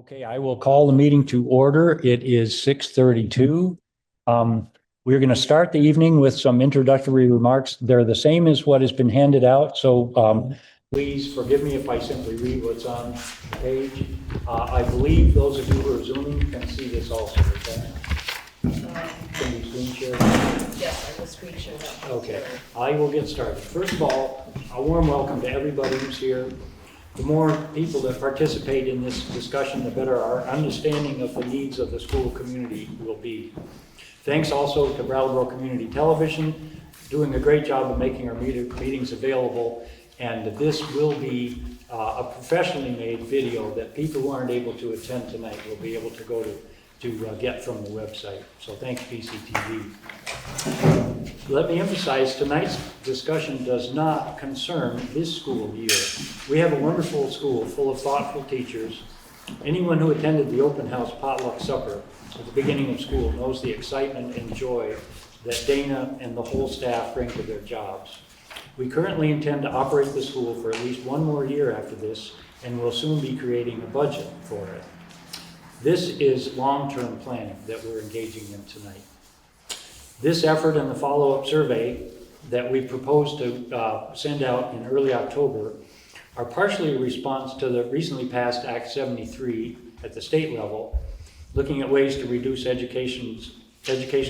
Okay, I will call the meeting to order. It is 6:32. We're going to start the evening with some introductory remarks. They're the same as what has been handed out, so please forgive me if I simply read what's on the page. I believe those of you who are Zooming can see this also. Can you screen share? Yes, I will screen share that. Okay, I will get started. First of all, a warm welcome to everybody who's here. The more people that participate in this discussion, the better our understanding of the needs of the school community will be. Thanks also to Brattleboro Community Television, doing a great job of making our meetings available. And this will be a professionally made video that people who aren't able to attend tonight will be able to go to get from the website. So thanks, BCTV. Let me emphasize, tonight's discussion does not concern this school year. We have a wonderful school full of thoughtful teachers. Anyone who attended the open house potluck supper at the beginning of school knows the excitement and joy that Dana and the whole staff bring to their jobs. We currently intend to operate the school for at least one more year after this, and will soon be creating a budget for it. This is long-term planning that we're engaging in tonight. This effort and the follow-up survey that we propose to send out in early October are partially a response to the recently passed Act 73 at the state level, looking at ways to reduce education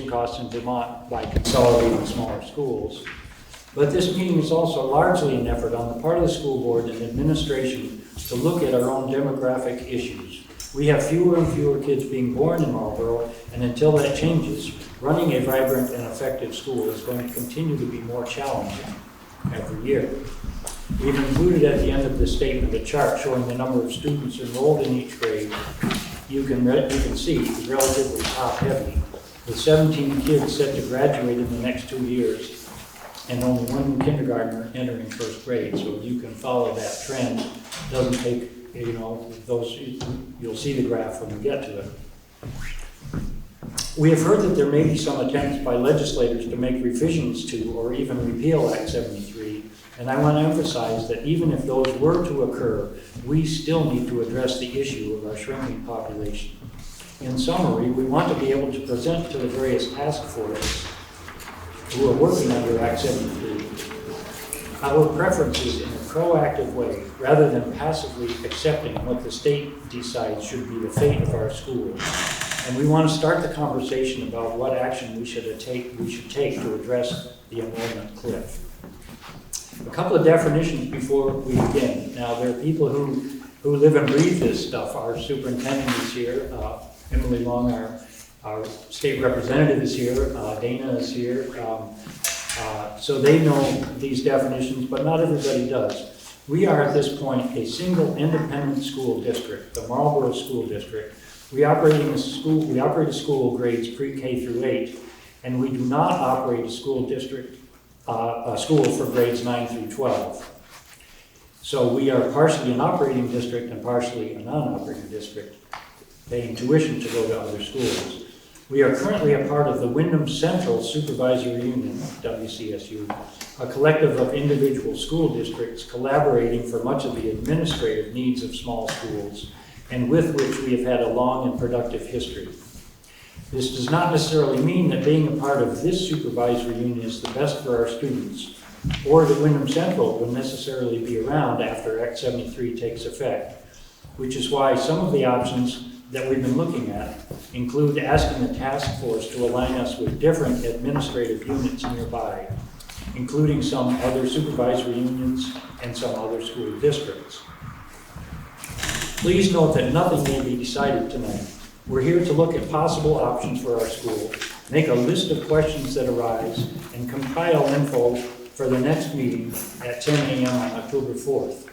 costs in Vermont by consolidating smaller schools. But this meeting is also largely an effort on the part of the school board and administration to look at our own demographic issues. We have fewer and fewer kids being born in Marlboro, and until that changes, running a vibrant and effective school is going to continue to be more challenging every year. We've included at the end of the statement a chart showing the number of students enrolled in each grade. You can see it's relatively top-heavy, with 17 kids set to graduate in the next 2 years, and only one kindergartner entering first grade. So you can follow that trend. It doesn't take, you'll see the graph when we get to it. We have heard that there may be some attempts by legislators to make revisions to or even repeal Act 73, and I want to emphasize that even if those were to occur, we still need to address the issue of our shrinking population. In summary, we want to be able to present to the various task forces who are working under Act 73 our preferences in a proactive way, rather than passively accepting what the state decides should be the fate of our schools. And we want to start the conversation about what action we should take to address the enrollment cliff. A couple of definitions before we begin. Now, there are people who live and breathe this stuff. Our superintendent is here. Emily Long, our state representative, is here. Dana is here. So they know these definitions, but not everybody does. We are at this point a single independent school district, the Marlboro School District. We operate a school grades pre-K through 8, and we do not operate a school for grades 9 through 12. So we are partially an operating district and partially a non-operating district, paying tuition to go to other schools. We are currently a part of the Windham Central Supervisory Union, WCSU, a collective of individual school districts collaborating for much of the administrative needs of small schools, and with which we have had a long and productive history. This does not necessarily mean that being a part of this supervisory union is the best for our students, or that Windham Central will necessarily be around after Act 73 takes effect, which is why some of the options that we've been looking at include asking the task force to align us with different administrative units nearby, including some other supervisory unions and some other school districts. Please note that nothing may be decided tonight. We're here to look at possible options for our school, make a list of questions that arise, and compile info for the next meeting at 10 a.m. on October 4th.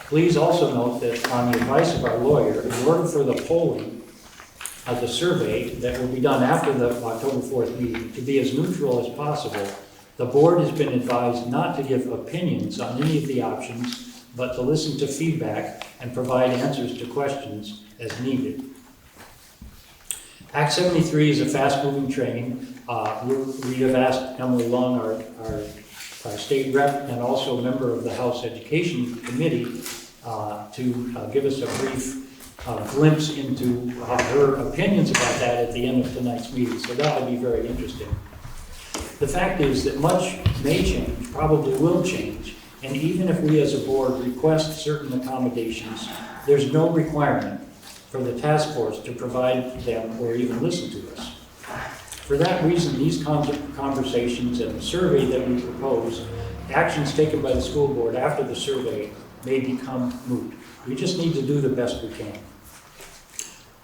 Please also note that on the advice of our lawyer, in order for the polling of the survey that will be done after the October 4th meeting to be as neutral as possible, the board has been advised not to give opinions on any of the options, but to listen to feedback and provide answers to questions as needed. Act 73 is a fast-moving train. We have asked Emily Long, our state rep and also a member of the House Education Committee, to give us a brief glimpse into her opinions about that at the end of tonight's meeting, so that would be very interesting. The fact is that much may change, probably will change, and even if we as a board request certain accommodations, there's no requirement for the task force to provide them or even listen to us. For that reason, these conversations and the survey that we propose, actions taken by the school board after the survey may become moot. We just need to do the best we can.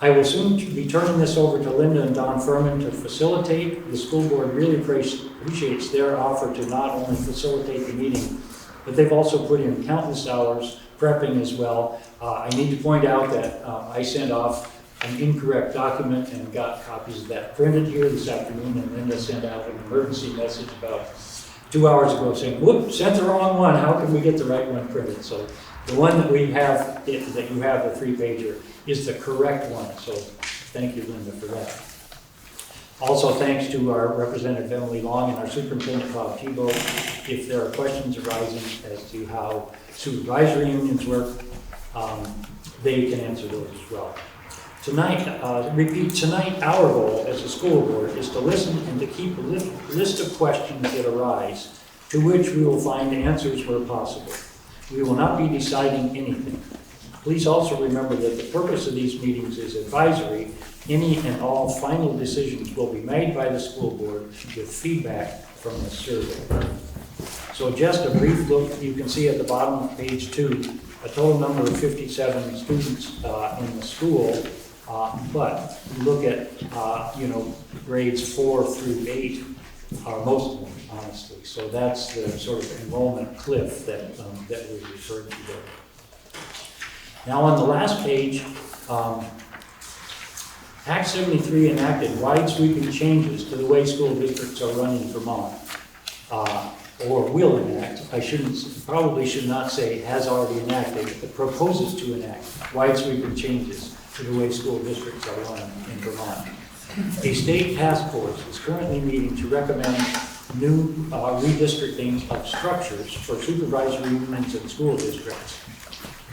I will soon be turning this over to Linda and Don Furman to facilitate. The school board really appreciates their offer to not only facilitate the meeting, but they've also put in countless hours prepping as well. I need to point out that I sent off an incorrect document and got copies of that printed here this afternoon, and Linda sent out an emergency message about 2 hours ago saying, whoop, sent the wrong one, how can we get the right one printed? So the one that we have, that you have, the 3-pager, is the correct one, so thank you, Linda, for that. Also, thanks to our Representative Emily Long and our Superintendent Bob Tebow. If there are questions arising as to how supervisory unions work, they can answer those as well. Tonight, tonight our goal as a school board is to listen and to keep a list of questions that arise, to which we will find answers where possible. We will not be deciding anything. Please also remember that the purpose of these meetings is advisory. Any and all final decisions will be made by the school board with feedback from the survey. So just a brief look, you can see at the bottom of page 2, a total number of 57 students in the school, but look at, grades 4 through 8 are most of them, honestly. So that's the sort of enrollment cliff that was referred to there. Now on the last page, Act 73 enacted wide sweeping changes to the way school districts are run in Vermont, or will enact. Probably should not say has already enacted, but proposes to enact wide sweeping changes to the way school districts are run in Vermont. A state task force is currently meeting to recommend new redistricting of structures for supervisory unions and school districts.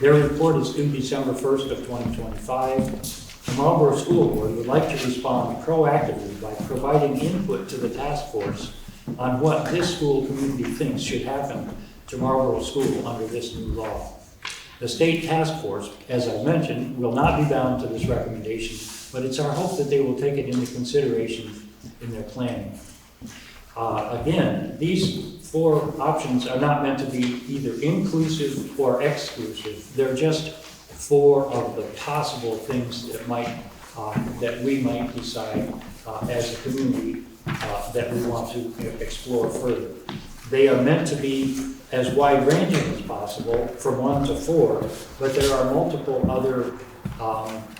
Their report is due December 1st of 2025. The Marlboro School Board would like to respond proactively by providing input to the task force on what this school community thinks should happen to Marlboro School under this new law. The state task force, as I mentioned, will not be bound to this recommendation, but it's our hope that they will take it into consideration in their planning. Again, these 4 options are not meant to be either inclusive or exclusive. They're just 4 of the possible things that we might decide as a community that we want to explore further. They are meant to be as wide-ranging as possible, from 1 to 4, but there are multiple other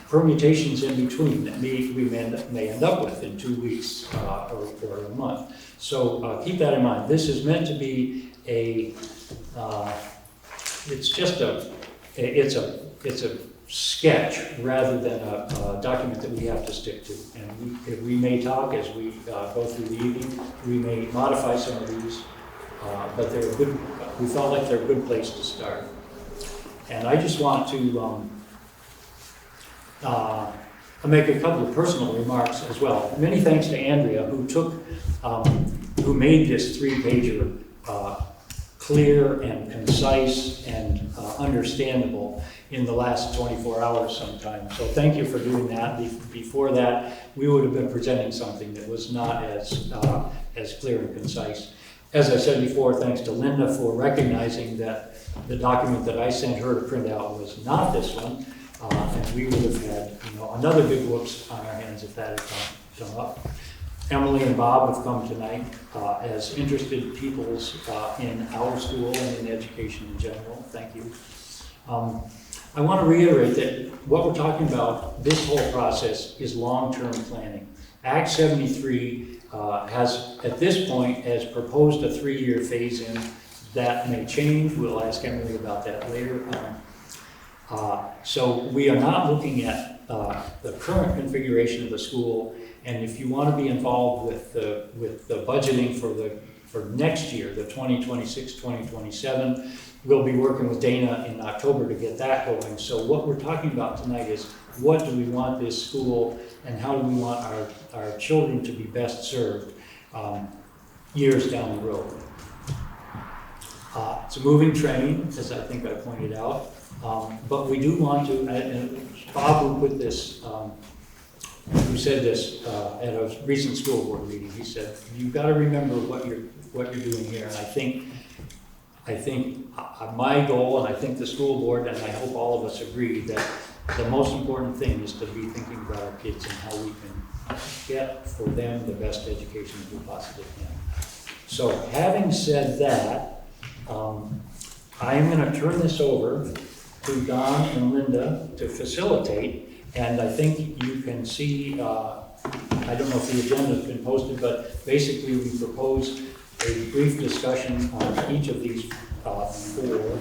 permutations in between that we may end up with in 2 weeks or a month. So keep that in mind. This is meant to be it's a sketch rather than a document that we have to stick to. And we may talk as we go through the evening. We may modify some of these, but they're good. We felt like they're a good place to start. And I just want to make a couple of personal remarks as well. Many thanks to Andrea, who made this 3-pager clear and concise and understandable in the last 24 hours sometime. So thank you for doing that. Before that, we would have been presenting something that was not as clear and concise. As I said before, thanks to Linda for recognizing that the document that I sent her to print out was not this one, and we would have had another big whoops on our hands if that had come up. Emily and Bob have come tonight as interested peoples in our school and in education in general. Thank you. I want to reiterate that what we're talking about, this whole process, is long-term planning. Act 73 has, at this point, has proposed a 3-year phase-in. That may change. We'll ask Emily about that later. So we are not looking at the current configuration of the school, and if you want to be involved with the budgeting for next year, the 2026-2027. We'll be working with Dana in October to get that going. So what we're talking about tonight is what do we want this school and how do we want our children to be best served years down the road. It's a moving train, as I think I pointed out, but we do want to, and Bob who put this, who said this at a recent school board meeting, he said, you've got to remember what you're doing here. And I think my goal, and I think the school board, and I hope all of us agree, that the most important thing is to be thinking about our kids and how we can get for them the best education we possibly can. So having said that, I am going to turn this over to Don and Linda to facilitate, and I think you can see, I don't know if the agenda has been posted, but basically we propose a brief discussion on each of these four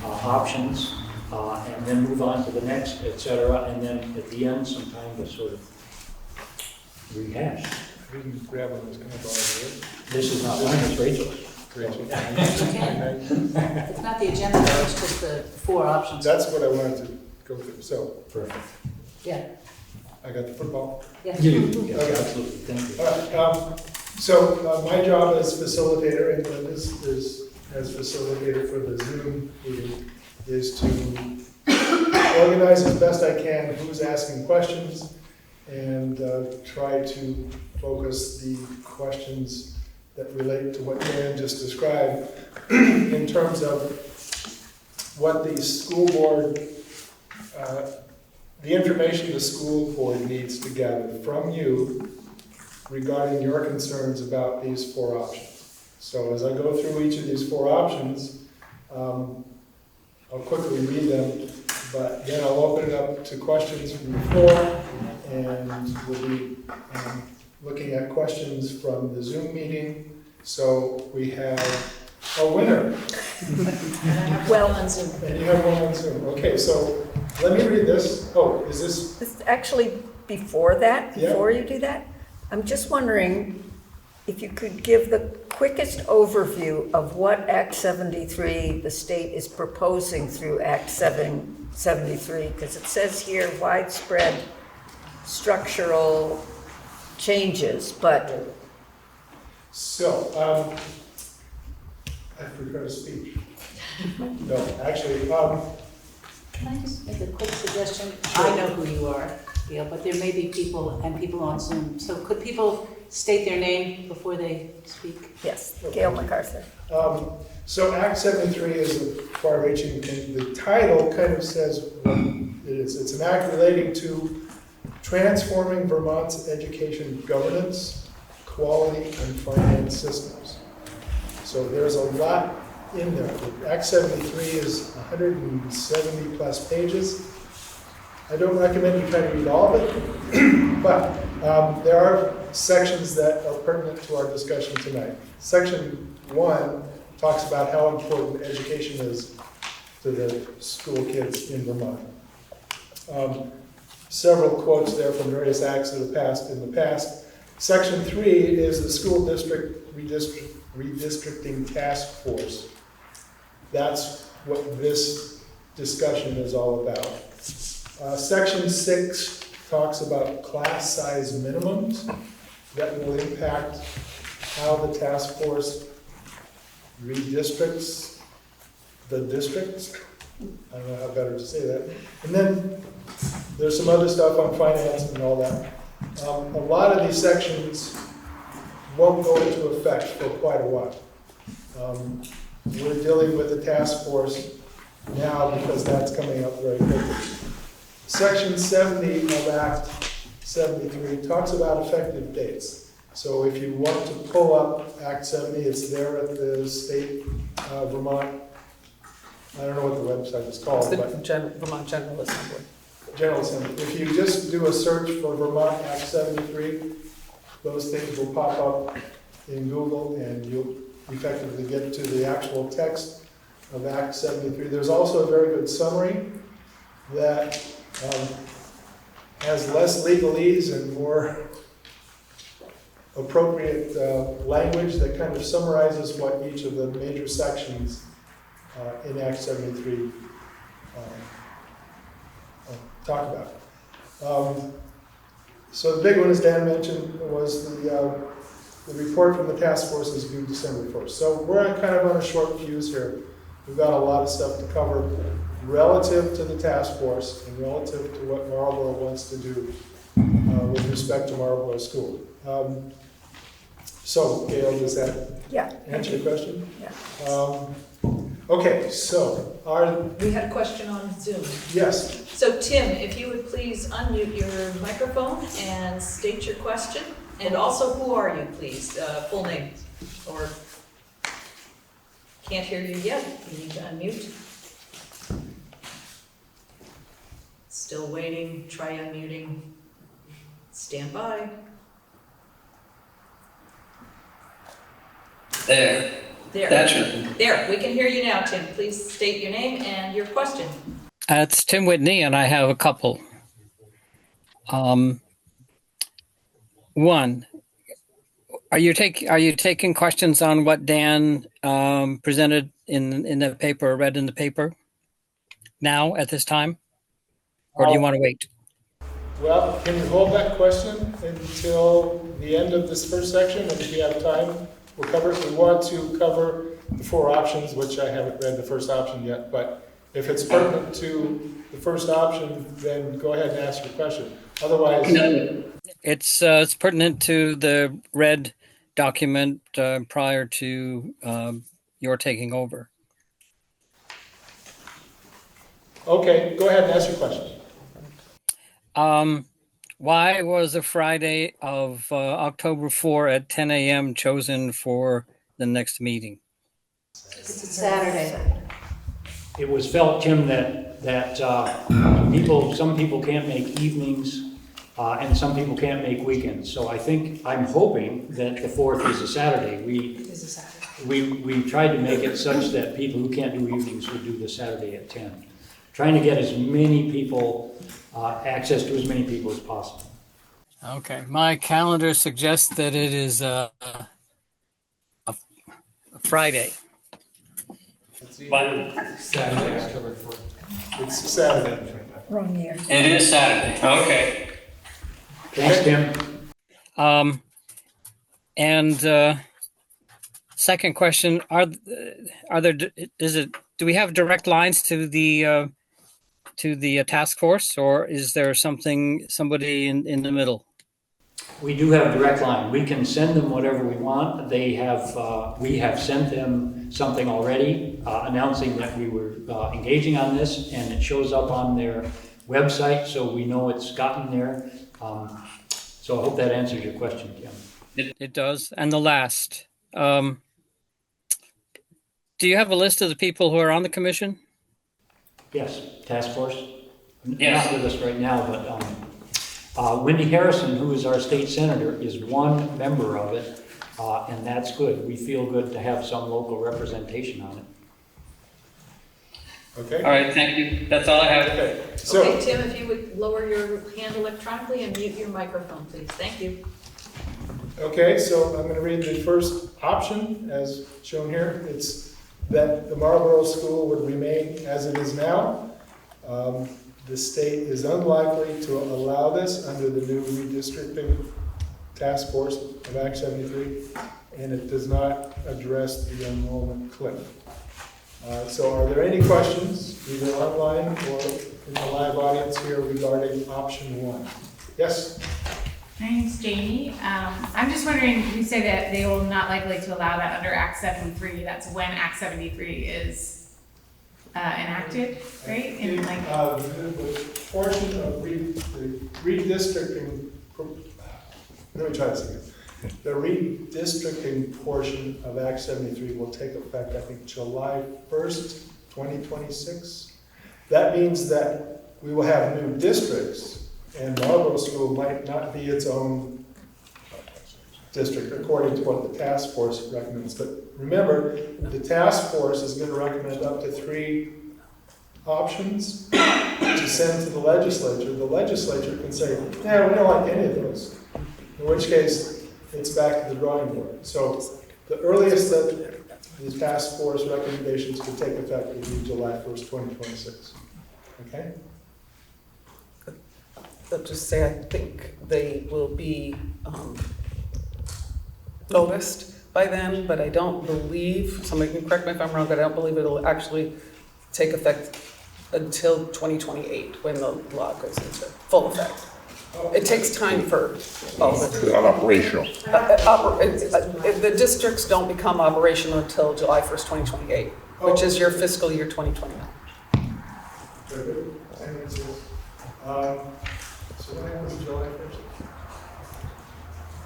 options, and then move on to the next, etc., and then at the end some time to sort of rehash. We can grab one that's coming by. This is not mine, it's Rachel's. Rachel. It's not the agenda, it's just the four options. That's what I wanted to go through. So Perfect. Yeah, I got the football. yeah. Yeah, absolutely, thank you. All right. So my job as facilitator, and Linda's is as facilitator for the Zoom meeting, is to organize as best I can who's asking questions and try to focus the questions that relate to what Dan just described in terms of what the school board, the information the school board needs to gather from you regarding your concerns about these four options. So as I go through each of these four options, I'll quickly read them, but then I'll open it up to questions from the floor, and we'll be looking at questions from the Zoom meeting. So we have a winner. And I have one on Zoom. And you have one on Zoom. Okay, so let me read this. Oh, is this? This actually, before that, Yeah. before you do that, I'm just wondering if you could give the quickest overview of what Act 73, the state is proposing through Act 73, because it says here widespread structural changes, but So, I prepared a speech. No, actually, Can I just make a quick suggestion? I know who you are, Gail, but there may be people and people on Zoom. So could people state their name before they speak? yes, Gail MacArthur. so Act 73 is a far-reaching thing. The title kind of says what it is. It's an act relating to transforming Vermont's education governance, quality, and finance systems. So there's a lot in there. Act 73 is 170 plus pages. I don't recommend you try to read all of it, but there are sections that are pertinent to our discussion tonight. Section 1 talks about how important education is to the school kids in Vermont. Several quotes there from various acts that have passed in the past. Section 3 is the school district redistricting task force. That's what this discussion is all about. Section 6 talks about class size minimums that will impact how the task force redistricts the districts. I don't know how better to say that. And then there's some other stuff on finance and all that. A lot of these sections won't go into effect for quite a while. We're dealing with the task force now because that's coming up very quickly. Section 70 of Act 73 talks about effective dates. So if you want to pull up Act 70, it's there at the state Vermont, I don't know what the website is called, but Vermont General Assembly. General Assembly. If you just do a search for Vermont Act 73, those things will pop up in Google and you'll effectively get to the actual text of Act 73. There's also a very good summary that has less legalese and more appropriate language that kind of summarizes what each of the major sections in Act 73 talk about. So the big one, as Dan mentioned, was the report from the task force is due December 1st. So we're kind of on a short fuse here. We've got a lot of stuff to cover relative to the task force and relative to what Marlboro wants to do with respect to Marlboro School. So, Gail, does that answer your question? Yeah. Okay, so We had a question on Zoom. yes, So Tim, if you would please unmute your microphone and state your question. And also, who are you, please? Full name. Or can't hear you yet. You need to unmute. Still waiting. Try unmuting. Stand by. There. There. That's right. There. We can hear you now, Tim. Please state your name and your question. It's Tim Whitney, and I have a couple. One, are you taking questions on what Dan presented in the paper, read in the paper, now at this time, or do you want to wait? well, can you hold that question until the end of this first section? And if we have time, we'll cover it. We want to cover the 4 options, which I haven't read the first option yet, but if it's pertinent to the first option, then go ahead and ask your question. Otherwise, It's pertinent to the red document prior to your taking over. okay, go ahead and ask your question. Why was the Friday of October 4 at 10 a.m. chosen for the next meeting? It's a Saturday. It was felt, Tim, that some people can't make evenings, and some people can't make weekends. So I'm hoping that the 4th is a Saturday. We tried to make it such that people who can't do evenings would do the Saturday at 10. Trying to get as many people, access to as many people as possible. Okay, my calendar suggests that it is a Friday. But Saturday, October 4th. It's Saturday. Wrong year. it is Saturday. Okay. Thanks, Tim. And second question: do we have direct lines to the task force, or is there somebody in the middle? We do have a direct line. We can send them whatever we want. We have sent them something already announcing that we were engaging on this, and it shows up on their website, so we know it's gotten there. So I hope that answers your question, Kim. It does. And the last, do you have a list of the people who are on the commission? Yes, task force. Yes. Not with us right now, but Wendy Harrison, who is our state senator, is one member of it, and that's good. We feel good to have some local representation on it. Okay? All right, thank you. That's all I have. Okay, so, Okay, Tim, if you would lower your hand electronically and mute your microphone, please. Thank you. okay, so I'm going to read the first option as shown here. It's that the Marlboro School would remain as it is now. The state is unlikely to allow this under the new redistricting task force of Act 73, and it does not address the enrollment cliff. So are there any questions, either online or in the live audience here, regarding option 1? Yes? My name's Jamie. I'm just wondering, you say that they will not likely to allow that under Act 73. That's when Act 73 is enacted, right? And like, The portion of the redistricting, let me try this again. The redistricting portion of Act 73 will take effect, I think, July 1st, 2026. That means that we will have new districts, and Marlboro School might not be its own district according to what the task force recommends. But remember, the task force is going to recommend up to 3 options to send to the legislature. The legislature can say, yeah, we don't like any of those. In which case, it's back to the drawing board. So the earliest that these task force recommendations could take effect would be July 1st, 2026. Okay? I'll just say, I think they will be noticed by then, but I don't believe, somebody can correct me if I'm wrong, but I don't believe it'll actually take effect until 2028, when the law goes into full effect. It takes time for all of it. It's not operational. The districts don't become operational until July 1st, 2028, which is your fiscal year 2029. Very good. Same answer. So what happens July 1st?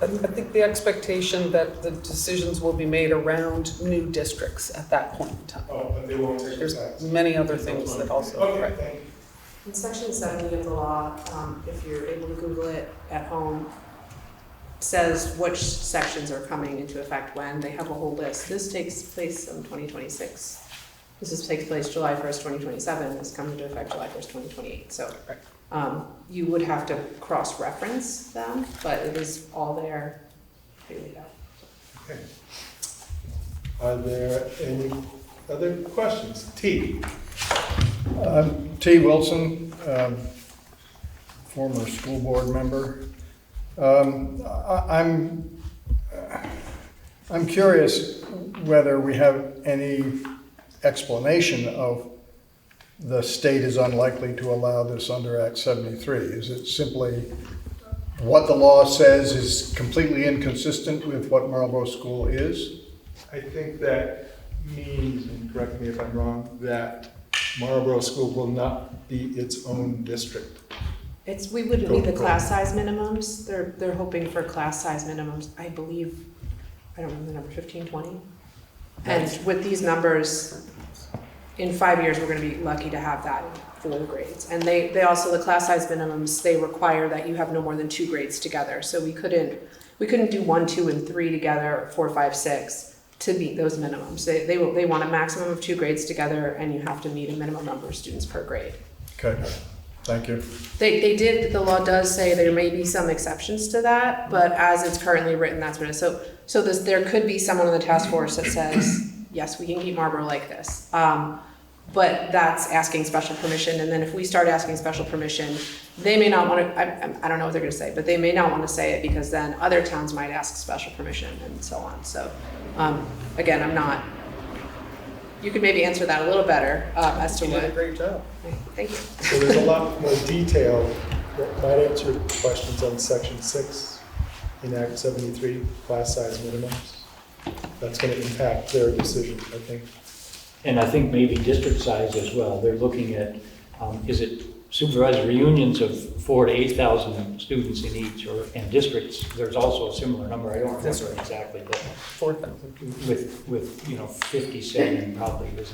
I think the expectation that the decisions will be made around new districts at that point in time. Oh, but they won't take There's effect. many other things that also. Okay, Right. thank you. In section 70 of the law, if you're able to Google it at home, says which sections are coming into effect when. They have a whole list. This takes place in 2026. Takes place July 1st, 2027. This comes into effect July 1st, 2028. So you would have to cross-reference them, but it is all there. Okay. Are there any other questions? T. T. Wilson, former school board member. I'm curious whether we have any explanation of the state is unlikely to allow this under Act 73. Is it simply what the law says is completely inconsistent with what Marlboro School is? I think that means, and correct me if I'm wrong, that Marlboro School will not be its own district. We wouldn't need the class size minimums. They're hoping for class size minimums, I believe, I don't remember the number, 15, 20? And with these numbers, in 5 years, we're gonna be lucky to have that in 4 grades. And they also, the class size minimums, they require that you have no more than 2 grades together. So we couldn't do 1, 2, and 3 together, 4, 5, 6 to meet those minimums. They want a maximum of 2 grades together, and you have to meet a minimum number of students per grade. Okay, thank you. The law does say there may be some exceptions to that, but as it's currently written, that's what it is. So there could be someone on the task force that says, yes, we can keep Marlboro like this. But that's asking special permission, and then if we start asking special permission, they may not want to, I don't know what they're going to say, but they may not want to say it because then other towns might ask special permission and so on. So again, you could maybe answer that a little better as to You what. did a great job. Thank you. So there's a lot more detail that might answer questions on section 6 in Act 73, class size minimums. That's going to impact their decision, I think. And I think maybe district size as well. They're looking at, is it supervised reunions of 4,000 to 8,000 students in each, and districts, there's also a similar number, I don't remember exactly, but 4,000. with 57 probably is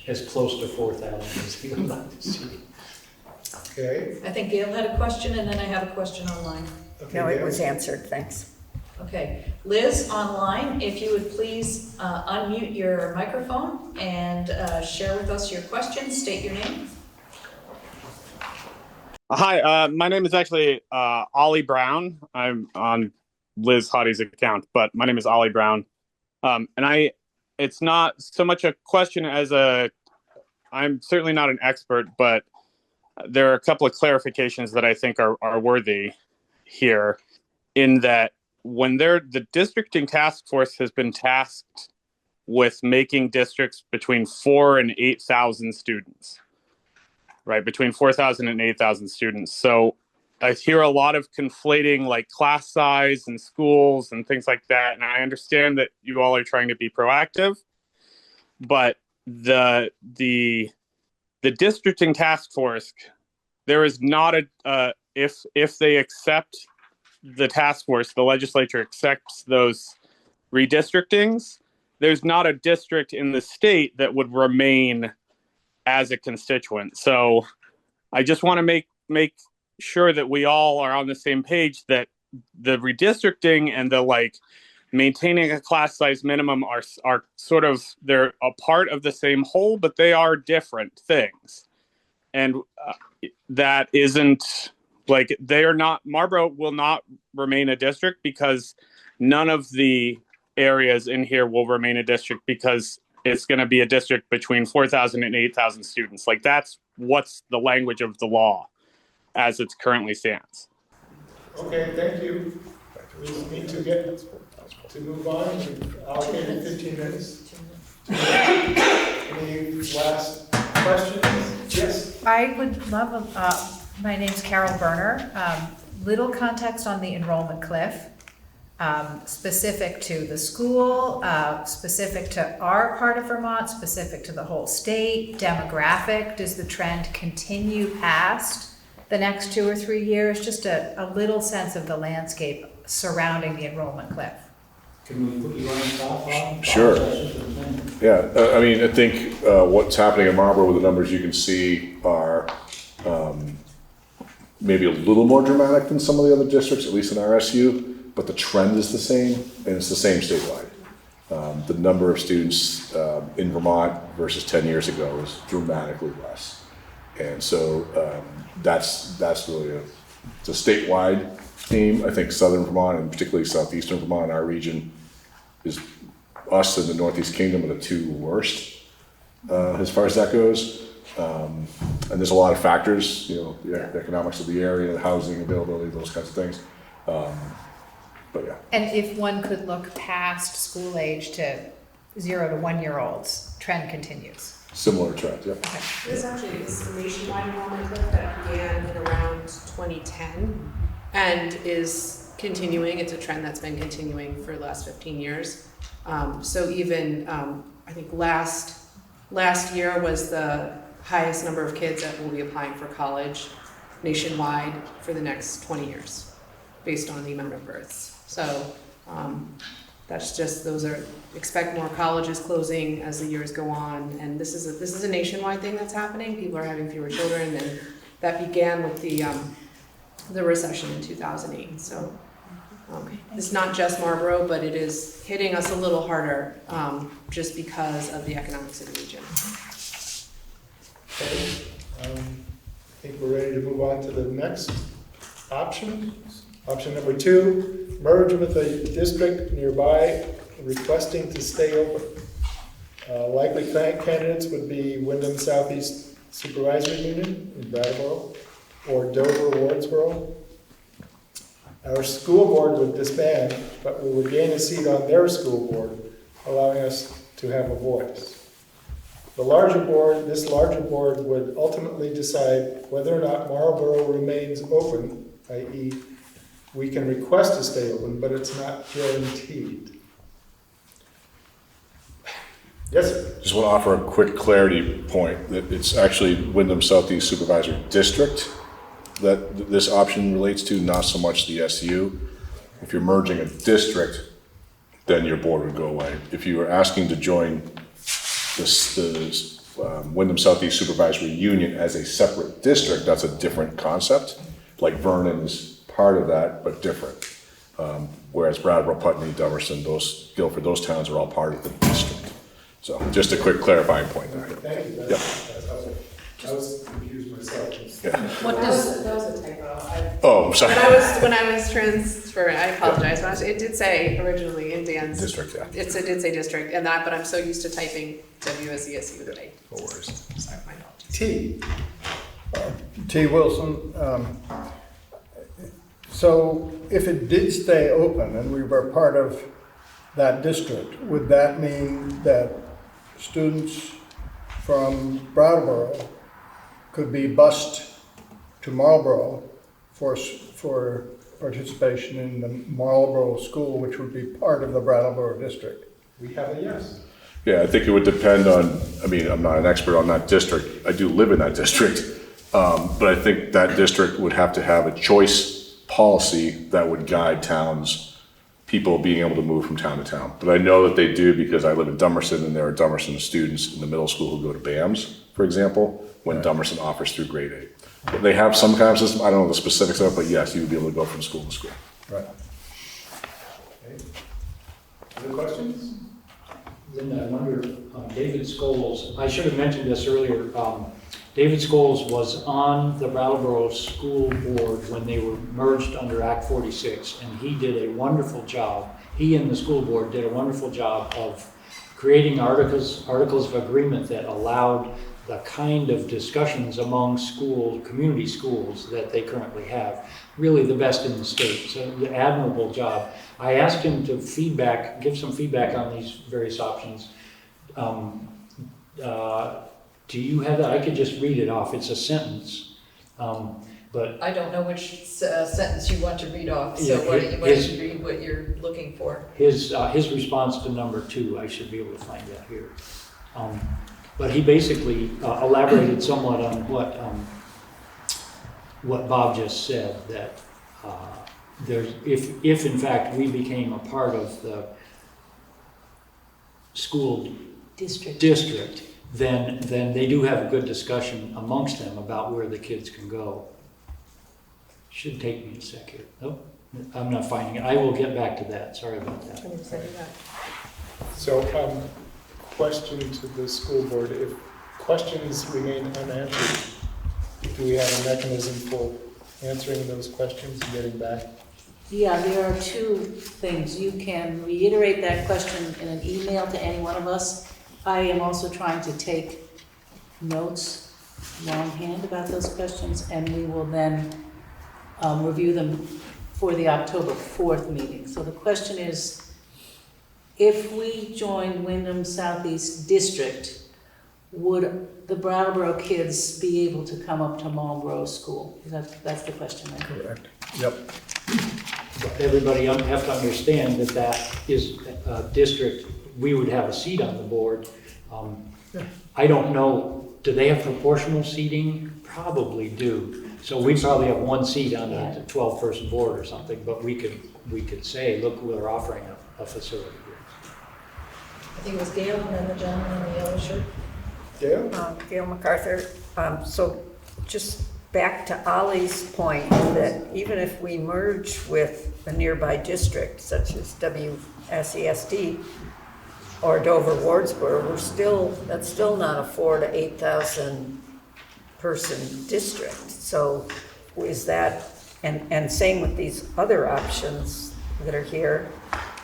as close to 4,000 as you would like to see. Okay. I think Gail had a question, and then I have a question online. Okay, No, it Gail? was answered, thanks. Okay, Liz online, if you would please unmute your microphone and share with us your question, state your name. Hi, my name is actually Ollie Brown. I'm on Liz Hottie's account, but my name is Ollie Brown. It's not so much a question as I'm certainly not an expert, but there are a couple of clarifications that I think are worthy here, in that when the districting task force has been tasked with making districts between 4,000 and 8,000 students, right? Between 4,000 and 8,000 students. So I hear a lot of conflating like class size and schools and things like that. And I understand that you all are trying to be proactive, but the districting task force, there is not if they accept the task force, the legislature accepts those redistrictings, there's not a district in the state that would remain as a constituent. So I just want to make sure that we all are on the same page, that the redistricting and the maintaining a class size minimum are sort of, they're a part of the same whole, but they are different things. And that isn't they are not, Marlboro will not remain a district because none of the areas in here will remain a district because it's going to be a district between 4,000 and 8,000 students. Like that's what's the language of the law as it currently stands. Okay, thank you. We need to get to move on. We've allocated 15 minutes. Any last questions? Yes? I would love, my name's Carol Berner. Little context on the enrollment cliff, specific to the school, specific to our part of Vermont, specific to the whole state, demographic. Does the trend continue past the next 2 or 3 years? Just a little sense of the landscape surrounding the enrollment cliff. Can we put you on the spot, Bob? Sure. Yeah, I mean, I think what's happening in Marlboro with the numbers you can see are maybe a little more dramatic than some of the other districts, at least in RSU, but the trend is the same, and it's the same statewide. The number of students in Vermont versus 10 years ago is dramatically less. And so that's really it's a statewide theme. I think Southern Vermont, and particularly Southeastern Vermont, our region, is us and the Northeast Kingdom are the two worst as far as that goes. And there's a lot of factors, the economics of the area, the housing availability, those kinds of things. But yeah. And if one could look past school age to 0 to 1 year olds, trend continues. Similar trend, yeah. Okay. This actually is a nationwide enrollment cliff that began in around 2010 and is continuing. It's a trend that's been continuing for the last 15 years. So even, I think last year was the highest number of kids that will be applying for college nationwide for the next 20 years, based on the amount of births. So that's just, expect more colleges closing as the years go on, and this is a nationwide thing that's happening. People are having fewer children, and that began with the recession in 2008. So it's not just Marlboro, but it is hitting us a little harder just because of the economics of the region. Okay. I think we're ready to move on to the next option. Option number 2, merge with a district nearby requesting to stay open. Likely candidates would be Wyndham Southeast Supervisory Union in Brattleboro or Dover Wardsboro. Our school board would disband, but we would gain a seat on their school board, allowing us to have a voice. This larger board would ultimately decide whether or not Marlboro remains open, i.e., we can request to stay open, but it's not guaranteed. Yes, sir. Just want to offer a quick clarity point that it's actually Wyndham Southeast Supervisory District that this option relates to, not so much the SU. If you're merging a district, then your board would go away. If you were asking to join the Wyndham Southeast Supervisory Union as a separate district, that's a different concept. Like Vernon is part of that, but different. Whereas Brattleboro, Putney, Dummerston, Guilford, those towns are all part of the district. So just a quick clarifying point there. Thank you. Yep. I was confused myself. Yeah. That was a typo. Oh, sorry. When I was transferring, I apologize. It did say originally in Dan's District, yeah. It did say district, but I'm so used to typing WSESU that I. No worries. Sorry, my apologies. T. Wilson, so if it did stay open and we were part of that district, would that mean that students from Brattleboro could be bused to Marlboro for participation in the Marlboro school, which would be part of the Brattleboro district? We have a yes. Yeah, I think it would depend on, I'm not an expert on that district. I do live in that district. But I think that district would have to have a choice policy that would guide towns, people being able to move from town to town. But I know that they do because I live in Dummerston and there are Dummerston students in the middle school who go to BAMS, for example, when Dummerston offers through grade 8. But they have some kind of system, I don't know the specifics of it, but yes, you would be able to go from school to school. Right. Okay. Other questions? Linda, I wonder, David Scholes, I should have mentioned this earlier. David Scholes was on the Brattleboro School Board when they were merged under Act 46, and he did a wonderful job he and the school board did a wonderful job of creating articles of agreement that allowed the kind of discussions among community schools that they currently have. Really the best in the state, so the admirable job. I asked him to give some feedback on these various options. Do you have that? I could just read it off. It's a sentence. But I don't know which sentence you want to read off, so Yeah, why don't you read what you're looking for? his response to number 2, I should be able to find that here. But he basically elaborated somewhat on what Bob just said, that if in fact we became a part of the school district, then they do have a good discussion amongst them about where the kids can go. Should take me a sec here. Nope, I'm not finding it. I will get back to that. Sorry about that. So, question to the school board, if questions remain unanswered, do we have a mechanism for answering those questions and getting back? Yeah, there are 2 things. You can reiterate that question in an email to any one of us. I am also trying to take notes longhand about those questions, and we will then review them for the October 4th meeting. So the question is, if we join Wyndham Southeast District, would the Brattleboro kids be able to come up to Marlboro School? That's the question, right? Correct. Yep. But everybody have to understand that is a district, we would have a seat on the board. I don't know, do they have proportional seating? Probably do. So we probably have 1 seat on a 12-person board or something, but we could say, look, we're offering a facility here. I think it was Gail and then the gentleman in the yellow shirt. Gail? Gail MacArthur. So just back to Ollie's point, that even if we merge with a nearby district, such as WSESD or Dover Wardsboro, that's still not a 4,000 to 8,000 person district. So is that, and same with these other options that are here,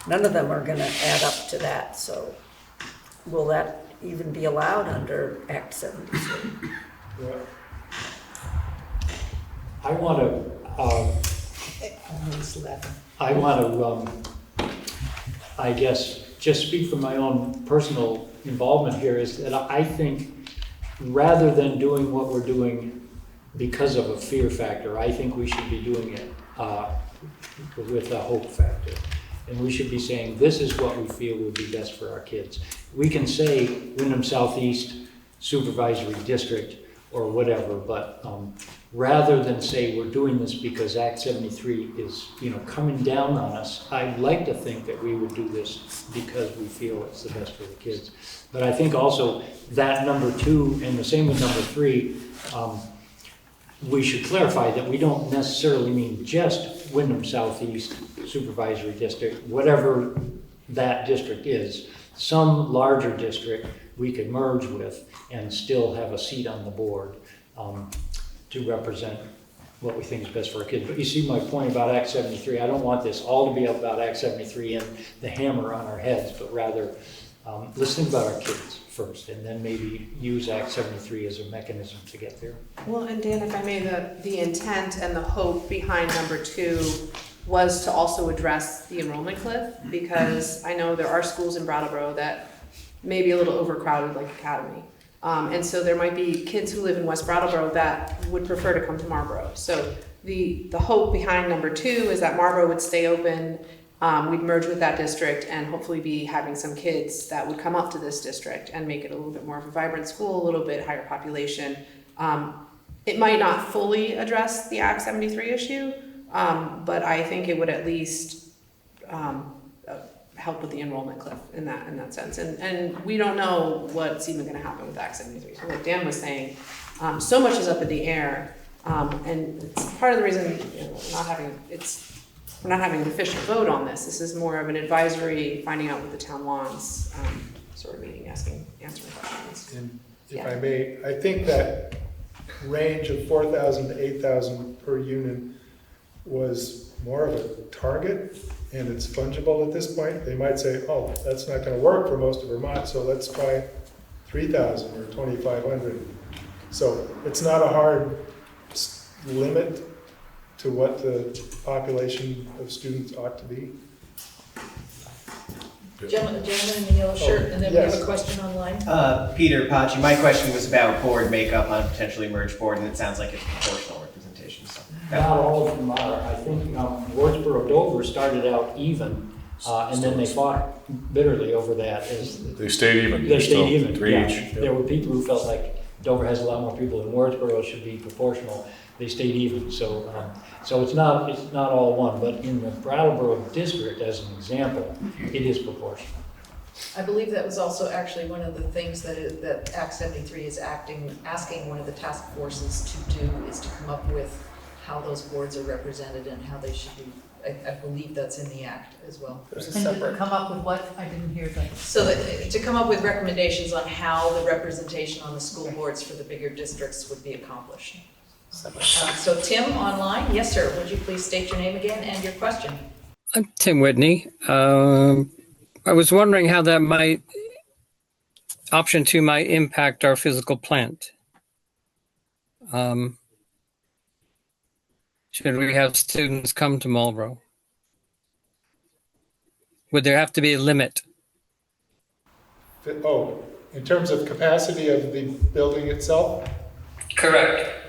none of them are gonna add up to that. So will that even be allowed under Act 73? Yeah. I want to, I guess, just speak from my own personal involvement here, is that I think rather than doing what we're doing because of a fear factor, I think we should be doing it with a hope factor. And we should be saying, this is what we feel would be best for our kids. We can say Wyndham Southeast Supervisory District or whatever, but rather than say we're doing this because Act 73 is, coming down on us, I'd like to think that we would do this because we feel it's the best for the kids. But I think also that number 2 and the same with number 3, we should clarify that we don't necessarily mean just Wyndham Southeast Supervisory District, whatever that district is. Some larger district we could merge with and still have a seat on the board to represent what we think is best for our kids. But you see my point about Act 73. I don't want this all to be about Act 73 and the hammer on our heads, but rather let's think about our kids first, and then maybe use Act 73 as a mechanism to get there. Well, and Dan, if I may, the intent and the hope behind number 2 was to also address the enrollment cliff, because I know there are schools in Brattleboro that may be a little overcrowded, like Academy. And so there might be kids who live in West Brattleboro that would prefer to come to Marlboro. So the hope behind number 2 is that Marlboro would stay open. We'd merge with that district and hopefully be having some kids that would come up to this district and make it a little bit more of a vibrant school, a little bit higher population. It might not fully address the Act 73 issue, but I think it would at least help with the enrollment cliff in that sense. And we don't know what's even going to happen with Act 73. So like Dan was saying, so much is up in the air, and it's part of the reason we're not having an official vote on this. This is more of an advisory, finding out what the town wants, sort of meeting, answering questions. And if I may, I think that range of 4,000 to 8,000 per unit was more of a target and it's fungible at this point, they might say, oh, that's not gonna work for most of Vermont, so let's try 3,000 or 2,500. So it's not a hard limit to what the population of students ought to be. Gentleman in the yellow shirt, and then we have yes. a question online. Peter Paci, my question was about board makeup on a potentially merged board, and it sounds like it's proportional representation. So. Not all of them are. I think Wardsboro Dover started out even, and then they fought bitterly over that. They stayed even. They stayed even. Three Yeah. each. There were people who felt like Dover has a lot more people and Wardsboro should be proportional. They stayed even. So it's not all one. But in the Brattleboro district, as an example, it is proportional. I believe that was also actually one of the things that Act 73 is asking one of the task forces to do, is to come up with how those boards are represented and how they should be. I believe that's in the act as well. There's a And to separate. come up with what? I didn't hear that. So that, to come up with recommendations on how the representation on the school boards for the bigger districts would be accomplished. So Tim, online, yes sir, would you please state your name again and your question? I'm Tim Whitney. I was wondering how that option 2 might impact our physical plant. Should we have students come to Marlboro? Would there have to be a limit? Oh, in terms of capacity of the building itself? Correct.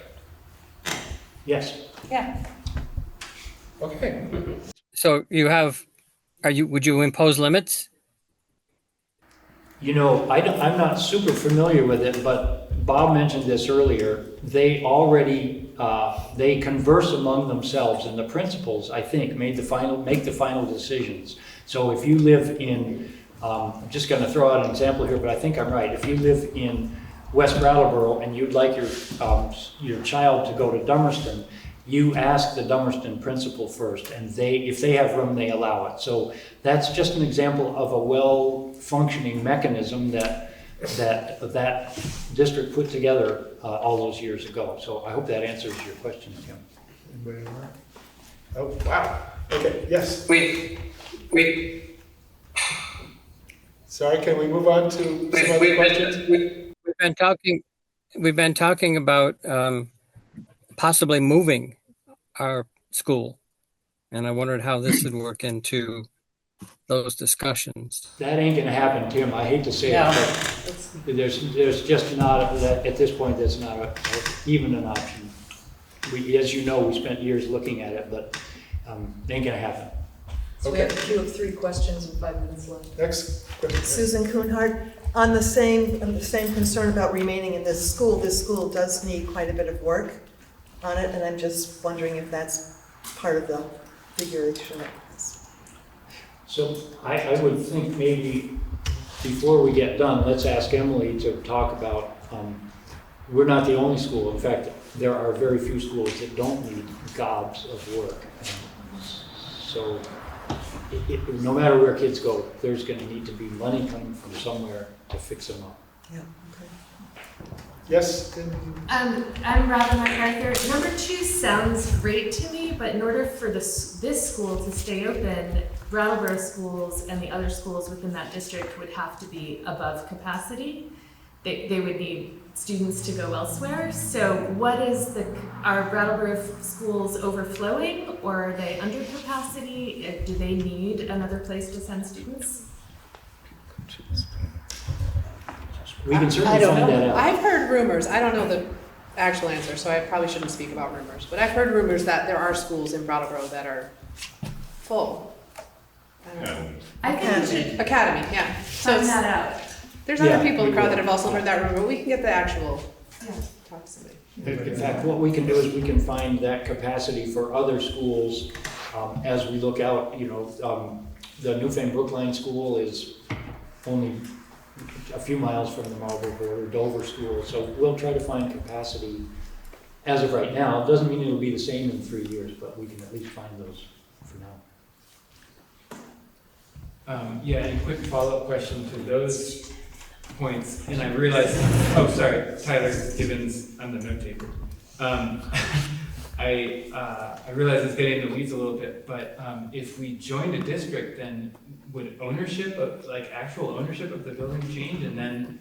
Yes. Yeah. Okay. So would you impose limits? You know, I'm not super familiar with it, but Bob mentioned this earlier. They already, they converse among themselves, and the principals, I think, make the final decisions. So if you live in, I'm just gonna throw out an example here, but I think I'm right. If you live in West Brattleboro and you'd like your child to go to Dummerston, you ask the Dummerston principal first, and if they have room, they allow it. So that's just an example of a well-functioning mechanism that district put together all those years ago. So I hope that answers your question, Tim. Anybody online? Oh, wow. Okay, yes. We Sorry, can we move on to some other questions? We've been talking about possibly moving our school, and I wondered how this would work into those discussions. That ain't gonna happen, Tim. I hate to say No. it, but there's just not, at this point, that's not even an option. As you know, we spent years looking at it, but it ain't gonna happen. So we have a queue of 3 questions and 5 minutes left. Next question. Susan Kuhnhart, on the same concern about remaining in this school does need quite a bit of work on it, and I'm just wondering if that's part of the figuration of this. So I would think maybe before we get done, let's ask Emily to talk about, we're not the only school. In fact, there are very few schools that don't need gobs of work. So no matter where kids go, there's going to need to be money coming from somewhere to fix them up. Yeah, okay. Yes? I'm Robin MacArthur. Number 2 sounds great to me, but in order for this school to stay open, Brattleboro schools and the other schools within that district would have to be above capacity. They would need students to go elsewhere. So are Brattleboro schools overflowing, or are they under capacity? Do they need another place to send students? We can certainly find that out. I've heard rumors, I don't know the actual answer, so I probably shouldn't speak about rumors, but I've heard rumors that there are schools in Brattleboro that are full. I don't know. I think we should Academy, yeah. So find that out. there's Yeah, other people in the we crowd will. that have also heard that rumor, but we can get the actual, talk to somebody. In fact, what we can do is we can find that capacity for other schools as we look out. You know, the Newfane Brookline School is only a few miles from the Marlboro border, Dover School. So we'll try to find capacity as of right now. It doesn't mean it'll be the same in 3 years, but we can at least find those for now. Yeah, and a quick follow-up question to those points, and I realized, Tyler Gibbons, I'm the note taker. I I realize it's getting in the weeds a little bit, but if we joined a district, then would ownership of, like actual ownership of the building change, and then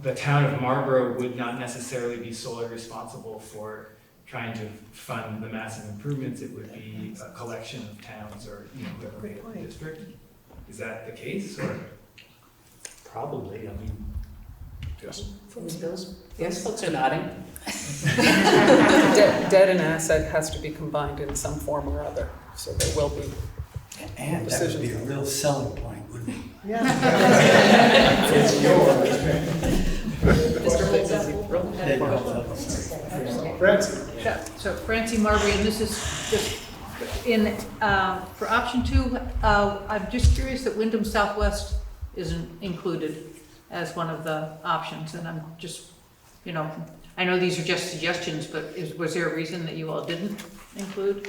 the town of Marlborough would not necessarily be solely responsible for trying to fund the massive improvements. It would be a collection of towns or, you know, whoever made up the district. Is that the case, or? Probably, I mean, Yes. Yes, folks are nodding. Debt and asset has to be combined in some form or other, so there will be. And that would be a real selling point, wouldn't it? It's yours. Francie? Yeah, so Francie Marbury, and this is just in, for option 2, I'm just curious that Wyndham Southwest isn't included as one of the options, and I'm just, you know, I know these are just suggestions, but was there a reason that you all didn't include?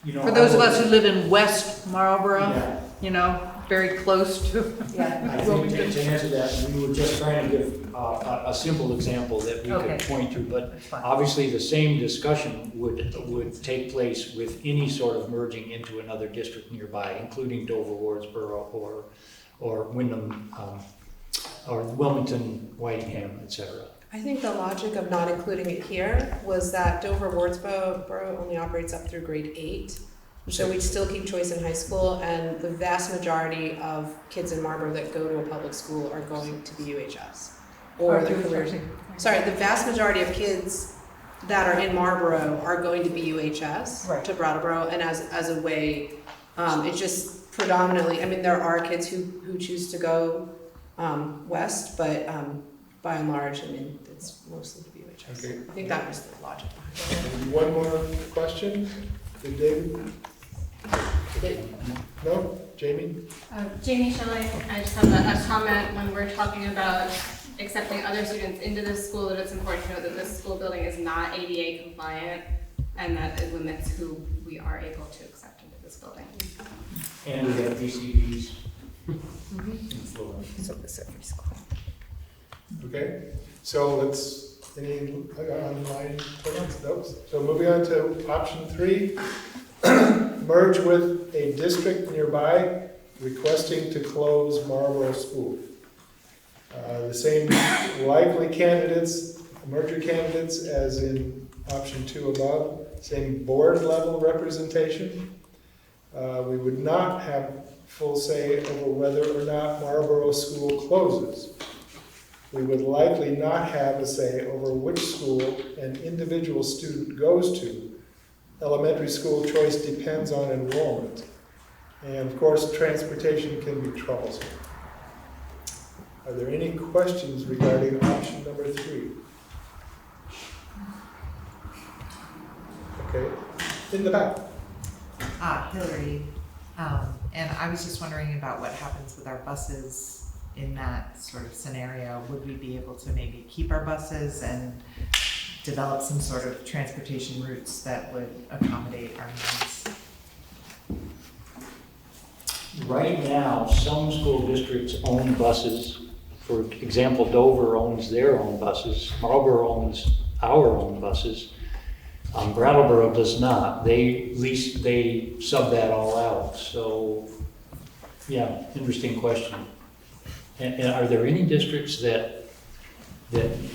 you know. For those of us I who live in West Marlborough, Yeah. you know, very close to. think to answer that, we were just trying to give a simple example that we could Okay. point to, but That's fine. obviously the same discussion would take place with any sort of merging into another district nearby, including Dover, Wardsboro, or Wyndham, or Wilmington, Whiteham, et cetera. I think the logic of not including it here was that Dover Wardsboro only operates up through grade 8. So we'd still keep choice in high school, and the vast majority of kids in Marlborough that go to a public school are going to the UHS. Or the careers. Sorry, the vast majority of kids that are in Marlborough are going to be UHS, to Brattleboro, and as a way, it's just predominantly, I mean, there are kids who choose to go west, but by and large, I mean, it's mostly the UHS. Okay. I think that was the logic behind it. One more question? Did David? No? Jamie? Jamie Schilling, I just have a comment when we're talking about accepting other students into this school, that it's important to know that this school building is not ADA compliant, and that it limits who we are able to accept into this building. And we have VCBs in Florida. So it's every school. Okay, so let's, any online comments? Nope. So moving on to option 3, merge with a district nearby requesting to close Marlborough School. The same likely candidates, merger candidates as in option 2 above, same board level representation. We would not have full say over whether or not Marlborough School closes. We would likely not have a say over which school an individual student goes to. Elementary school choice depends on enrollment. And of course, transportation can be troublesome. Are there any questions regarding option number 3? Okay, in the back. Hillary, and I was just wondering about what happens with our buses in that sort of scenario. Would we be able to maybe keep our buses and develop some sort of transportation routes that would accommodate our needs? Right now, some school districts own buses. For example, Dover owns their own buses. Marlborough owns our own buses. Brattleboro does not. They sub that all out. So, yeah, interesting question. And are there any districts that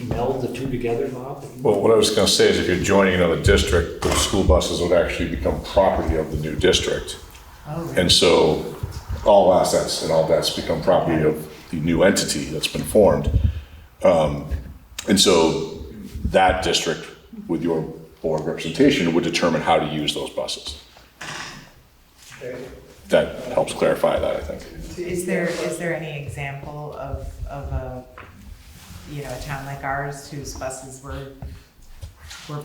meld the two together, Bob? Well, what I was going to say is if you're joining another district, the school buses would actually become property of the new district. Oh. And so all assets and all debts become property of the new entity that's been formed. And so that district, with your board representation, would determine how to use those buses. Okay. That helps clarify that, I think. Is there any example of a, you know, a town like ours whose buses were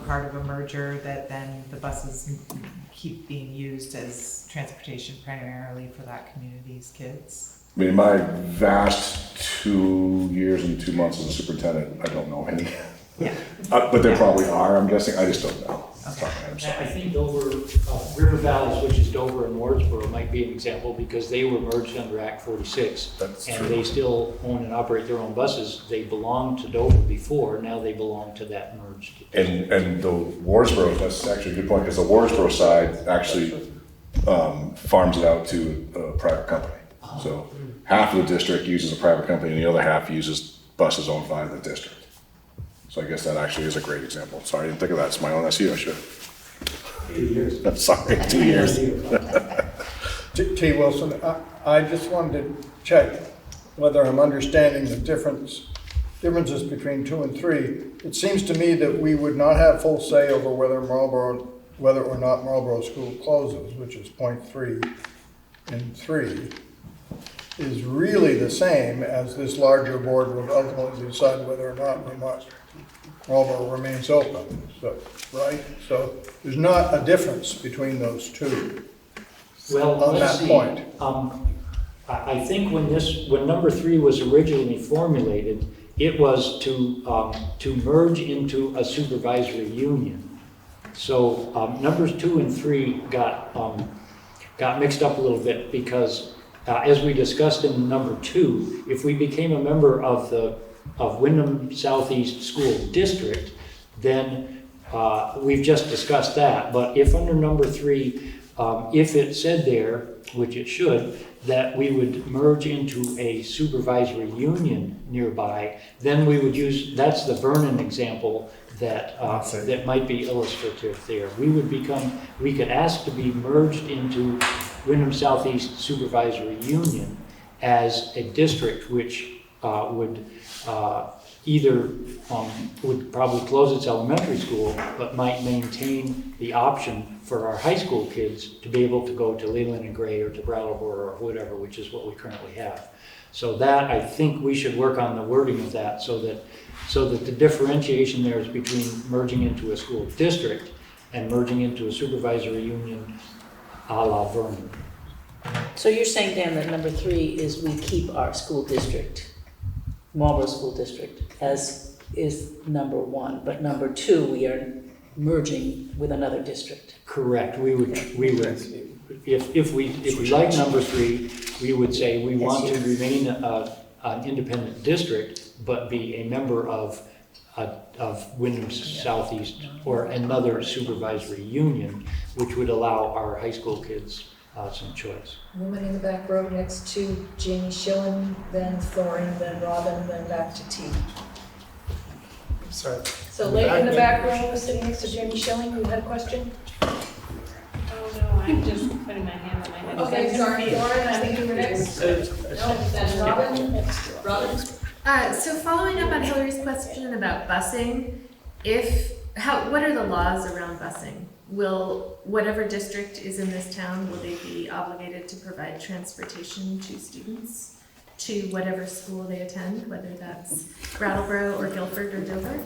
part of a merger that then the buses keep being used as transportation primarily for that community's kids? I mean, in my vast 2 years and 2 months as a superintendent, I don't know any. Yeah. But there probably are, I'm guessing, I just don't know. Okay. I think Dover, River Valley, which is Dover and Wardsboro, might be an example because they were merged under Act 46. That's And true. they still own and operate their own buses. They belonged to Dover before, now they belong to that merged. And the Wardsboro, that's actually a good point, because the Wardsboro side actually farms it out to a private company. So half of the district uses a private company and the other half uses buses owned by the district. So I guess that actually is a great example. Sorry, I didn't think of that. It's my own SU, I should. 2 years. I'm sorry, 2 years. T. Wilson, I just wanted to check whether I'm understanding the differences between 2 and 3. It seems to me that we would not have full say over whether or not Marlboro School closes, which is point 3 and 3, is really the same as this larger board would ultimately decide whether or not Marlboro remains open. So, right? So there's not a difference between those two. Well, on let's that see. point. I think when number 3 was originally formulated, it was to merge into a supervisory union. So numbers 2 and 3 got mixed up a little bit because as we discussed in number 2, if we became a member of Windham Southeast School District, then we've just discussed that. But if under number 3, if it said there, which it should, that we would merge into a supervisory union nearby, then we would use, that's the Vernon example that that might be illustrative there. We could ask to be merged into Windham Southeast Supervisory Union as a district which would either would probably close its elementary school, but might maintain the option for our high school kids to be able to go to Leland and Gray or to Brattleboro or whatever, which is what we currently have. So that, I think we should work on the wording of that so that the differentiation there is between merging into a school district and merging into a supervisory union a la Vernon. So you're saying, Dan, that number 3 is we keep our school district, Marlboro School District, as is number 1, but number 2, we are merging with another district. Correct. We would if we like number 3, we would say we want to remain an independent district, but be a member of Windham Southeast or another supervisory union, which would allow our high school kids some choice. Woman in the back row next to Jamie Schillen, then Thorin, then Robin, then back to T. Sorry. So lady in the back row, sitting next to Jamie Schilling, who had a question? Oh, no, I'm just putting my hand on my head. Okay, sorry, Thorin, I think you were next. No, then Robin. Robin? So following up on Hillary's question about busing, what are the laws around busing? Will whatever district is in this town, will they be obligated to provide transportation to students to whatever school they attend, whether that's Brattleboro or Guilford or Dover?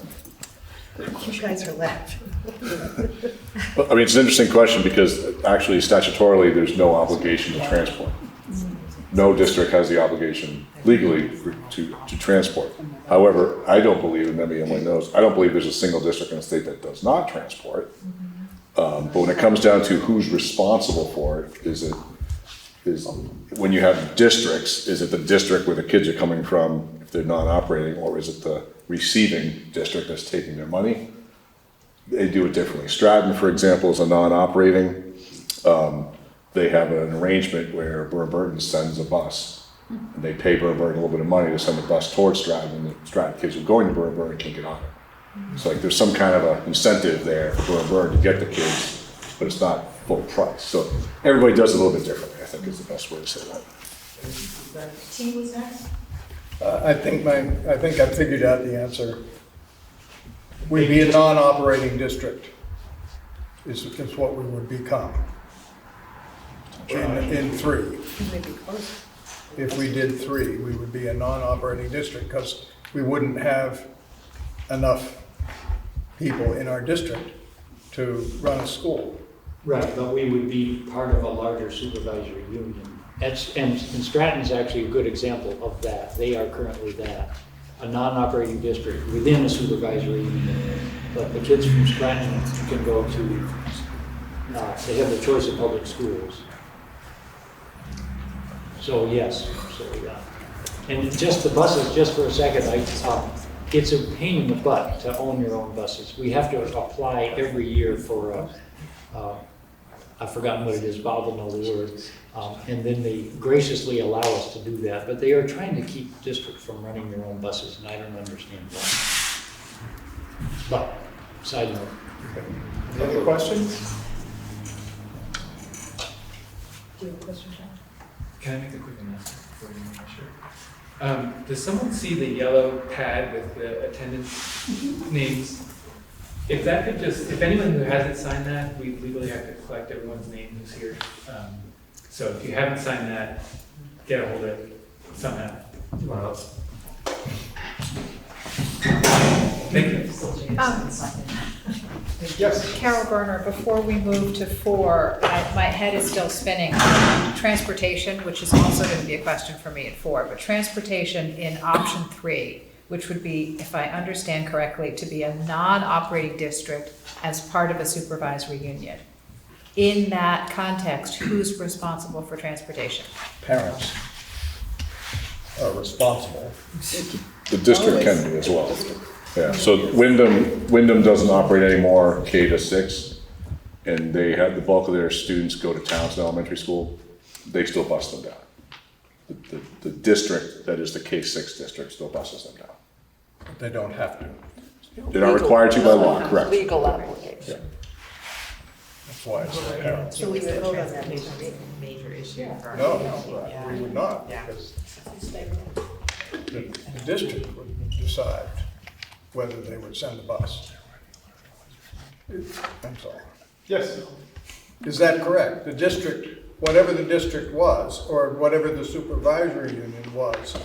You guys are laughing. Well, I mean, it's an interesting question because actually statutorily, there's no obligation to transport. No district has the obligation legally to transport. However, I don't believe, and maybe Emily knows, I don't believe there's a single district in the state that does not transport. But when it comes down to who's responsible for it, is when you have districts, is it the district where the kids are coming from if they're non-operating, or is it the receiving district that's taking their money? They do it differently. Stratton, for example, is a non-operating. They have an arrangement where Burton sends a bus, and they pay Burton a little bit of money to send the bus towards Stratton, and the Stratton kids who are going to Burton can't get on it. So like there's some kind of an incentive there for Burton to get the kids, but it's not full price. So everybody does it a little bit differently, I think is the best way to say that. T was next. I think I figured out the answer. We'd be a non-operating district is what we would become in 3. Maybe close. If we did 3, we would be a non-operating district because we wouldn't have enough people in our district to run a school. Right, but we would be part of a larger supervisory union. And Stratton's actually a good example of that. They are currently that, a non-operating district within a supervisory union. But the kids from Scranton can go to, they have the choice of public schools. So yes, so yeah. And just the buses, just for a second, it's a pain in the butt to own your own buses. We have to apply every year for I've forgotten what it is, Bob will know the word. And then they graciously allow us to do that. But they are trying to keep district from running their own buses, and I don't understand why. But, side note. Any other questions? Do you have a question, John? Can I make a quick announcement before you make sure? Does someone see the yellow pad with the attendance names? If that could just, if anyone who hasn't signed that, we legally have to collect everyone's name who's here. So if you haven't signed that, get a hold of it somehow. Wow. Thank you. Yes. Carol Berner, before we move to 4, my head is still spinning. Transportation, which is also going to be a question for me at 4, but transportation in option 3, which would be, if I understand correctly, to be a non-operating district as part of a supervisory union. In that context, who's responsible for transportation? Parents are responsible. The district can be as well. Yeah, so Wyndham doesn't operate anymore, K-6, and they have the bulk of their students go to Townsend Elementary School. They still bus them down. The district that is the K-6 district still buses them down. But they don't have to. They're not required to by law, correct? Legal application. Yeah. That's why it's the parents. So we would vote on that. Major issue for. No, we would not, because the district would decide whether they would send a bus. I'm sorry. Yes. Is that correct? The district, whatever the district was, or whatever the supervisory union was,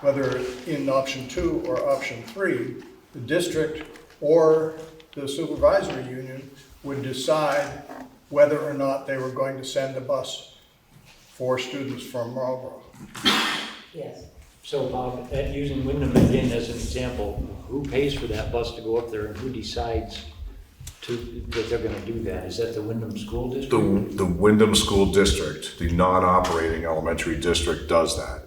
whether in option 2 or option 3, the district or the supervisory union would decide whether or not they were going to send a bus for students from Marlboro. Yes. So Bob, using Wyndham again as an example, who pays for that bus to go up there and who decides that they're gonna do that? Is that the Wyndham School District? The Wyndham School District, the non-operating elementary district, does that.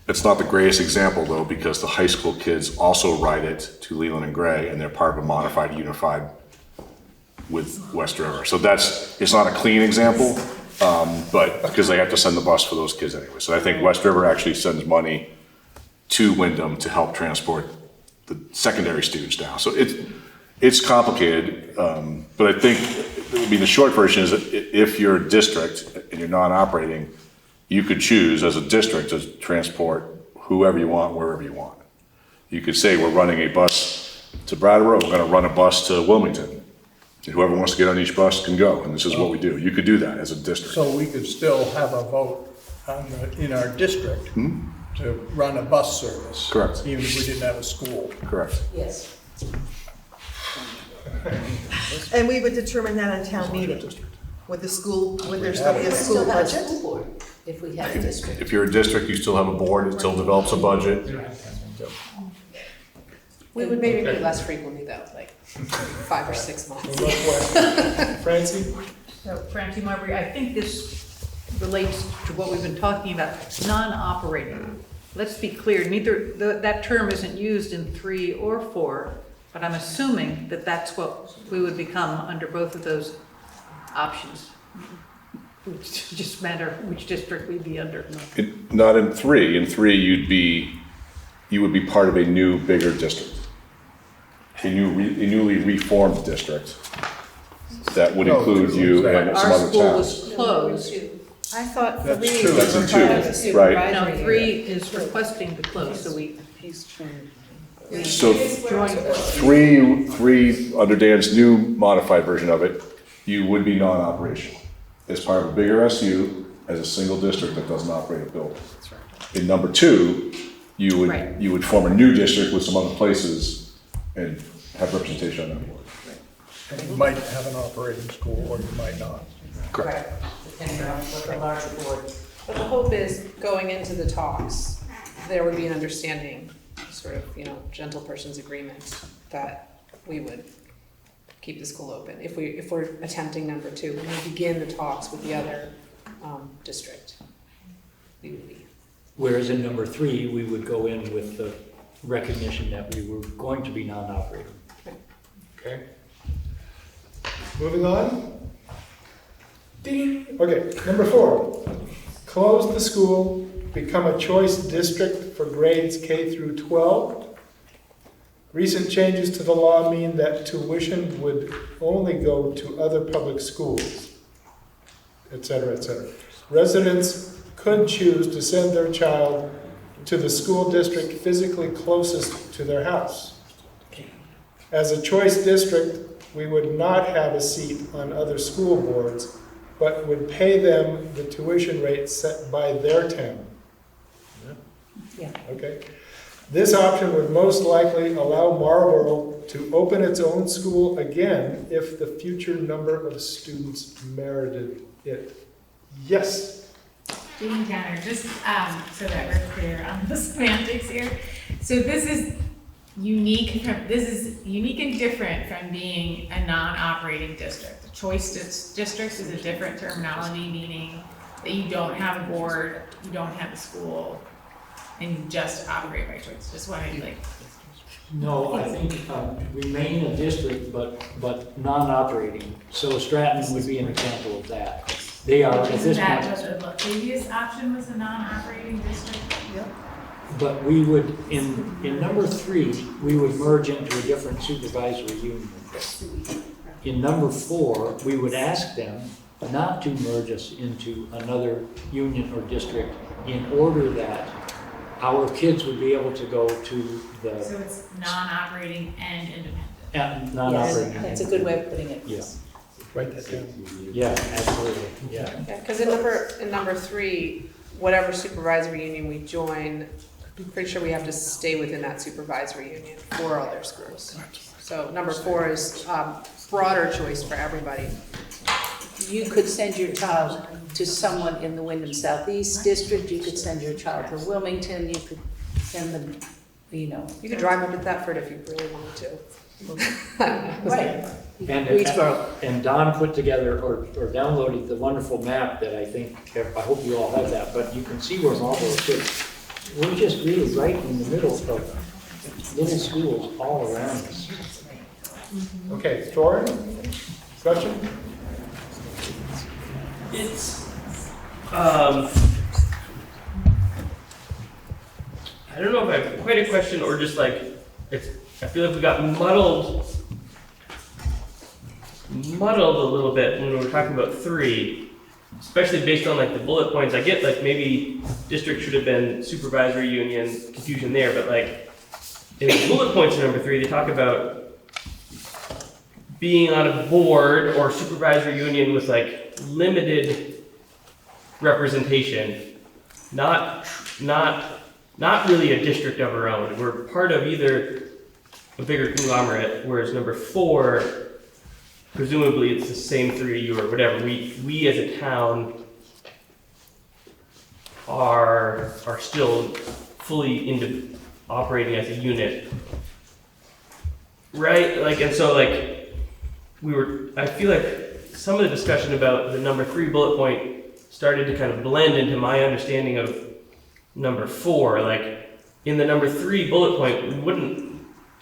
It's not the greatest example though, because the high school kids also ride it to Leland and Gray, and they're part of a modified unified with West River. So it's not a clean example, but because they have to send the bus for those kids anyway. So I think West River actually sends money to Wyndham to help transport the secondary students down. So it's complicated, but I think, the short version is that if you're a district and you're non-operating, you could choose as a district to transport whoever you want, wherever you want. You could say, we're running a bus to Brattleboro, we're gonna run a bus to Wilmington. And whoever wants to get on each bus can go, and this is what we do. You could do that as a district. So we could still have a vote in our district to run a bus service. Correct. Even if we didn't have a school. Correct. Yes. And we would determine that on town meeting. Would there still be a school budget? If we have a district. If you're a district, you still have a board, it still develops a budget. We would maybe meet less frequently though, like 5 or 6 months. Francie? So, Francie Marbury, I think this relates to what we've been talking about, non-operating. Let's be clear, that term isn't used in 3 or 4, but I'm assuming that that's what we would become under both of those options. It would just matter which district we'd be under. Not in 3. In 3, you would be part of a new, bigger district. A newly reformed district that would include you and some other Our school towns. was closed. I thought That's 3 two. That's was in part of 2, the supervisory. No, 3 is requesting to close, so we So joined. 3, under Dan's new modified version of it, you would be non-operational. As part of a bigger SU, as a single district that doesn't operate a building. In number 2, you would form a new district with some other places and have representation on that board. And you might have an operating school or you might not. Correct. Depending on what the larger board. But the hope is, going into the talks, there would be an understanding sort of, gentle person's agreement that we would keep the school open if we're attempting number 2, when we begin the talks with the other district. We would be. Whereas in number 3, we would go in with the recognition that we were going to be non-operating. Okay. Moving on. Ding. Okay, number 4. Close the school, become a choice district for grades K through 12. Recent changes to the law mean that tuition would only go to other public schools, etc., etc. Residents could choose to send their child to the school district physically closest to their house. As a choice district, we would not have a seat on other school boards, but would pay them the tuition rate set by their town. Yeah. Okay. This option would most likely allow Marlborough to open its own school again if the future number of students merited it. Yes? Jeannie Tanner, just so that we're clear on the semantics here. So this is unique and different from being a non-operating district. A choice district is a different terminology, meaning that you don't have a board, you don't have a school, and you just operate by choice. Just wanted to No, I think remain a district, but non-operating. So Stratton would be an example of that. They are at this Isn't that point. what the previous option was, a non-operating district? Yep. But we would, in number 3, we would merge into a different supervisory union. In number 4, we would ask them not to merge us into another union or district in order that our kids would be able to go to the. So it's non-operating and independent. Non-operating. Yes, that's a good way of putting it. Yeah. Write that down. Yeah, absolutely, yeah. Yeah, because in number 3, whatever supervisory union we join, I'm pretty sure we have to stay within that supervisory union for all their schools. So number 4 is broader choice for everybody. You could send your child to someone in the Wyndham Southeast District, you could send your child to Wilmington, you could send them, You could drive up to Thetford if you really wanted to. Right. And Don put together or downloaded the wonderful map that I hope you all have that, but you can see where Marlboro sits. We're just really right in the middle of little schools all around us. Okay, Tori, question? It's, I don't know if I have quite a question or just I feel like we got muddled a little bit when we were talking about 3, especially based on the bullet points. I get maybe district should have been supervisory union, confusion there, but in the bullet points in number 3, they talk about being on a board or supervisory union with limited representation, not really a district of our own. We're part of either a bigger conglomerate, whereas number 4, presumably it's the same 3 of you or whatever. We as a town are still fully into operating as a unit, right? And so I feel like some of the discussion about the number 3 bullet point started to kind of blend into my understanding of number 4. In the number 3 bullet point, we wouldn't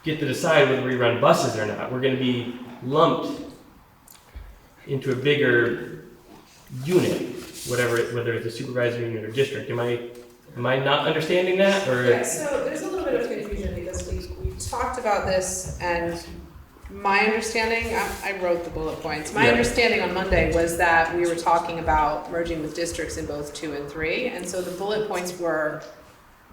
get to decide whether we run buses or not. We're going to be lumped into a bigger unit, whether it's a supervisory unit or district. Am I not understanding that? Or? Yeah, so there's a little bit of confusion because we talked about this, and my understanding, I wrote the bullet points. My understanding on Monday was that we were talking about merging with districts in both 2 and 3, and so the bullet points were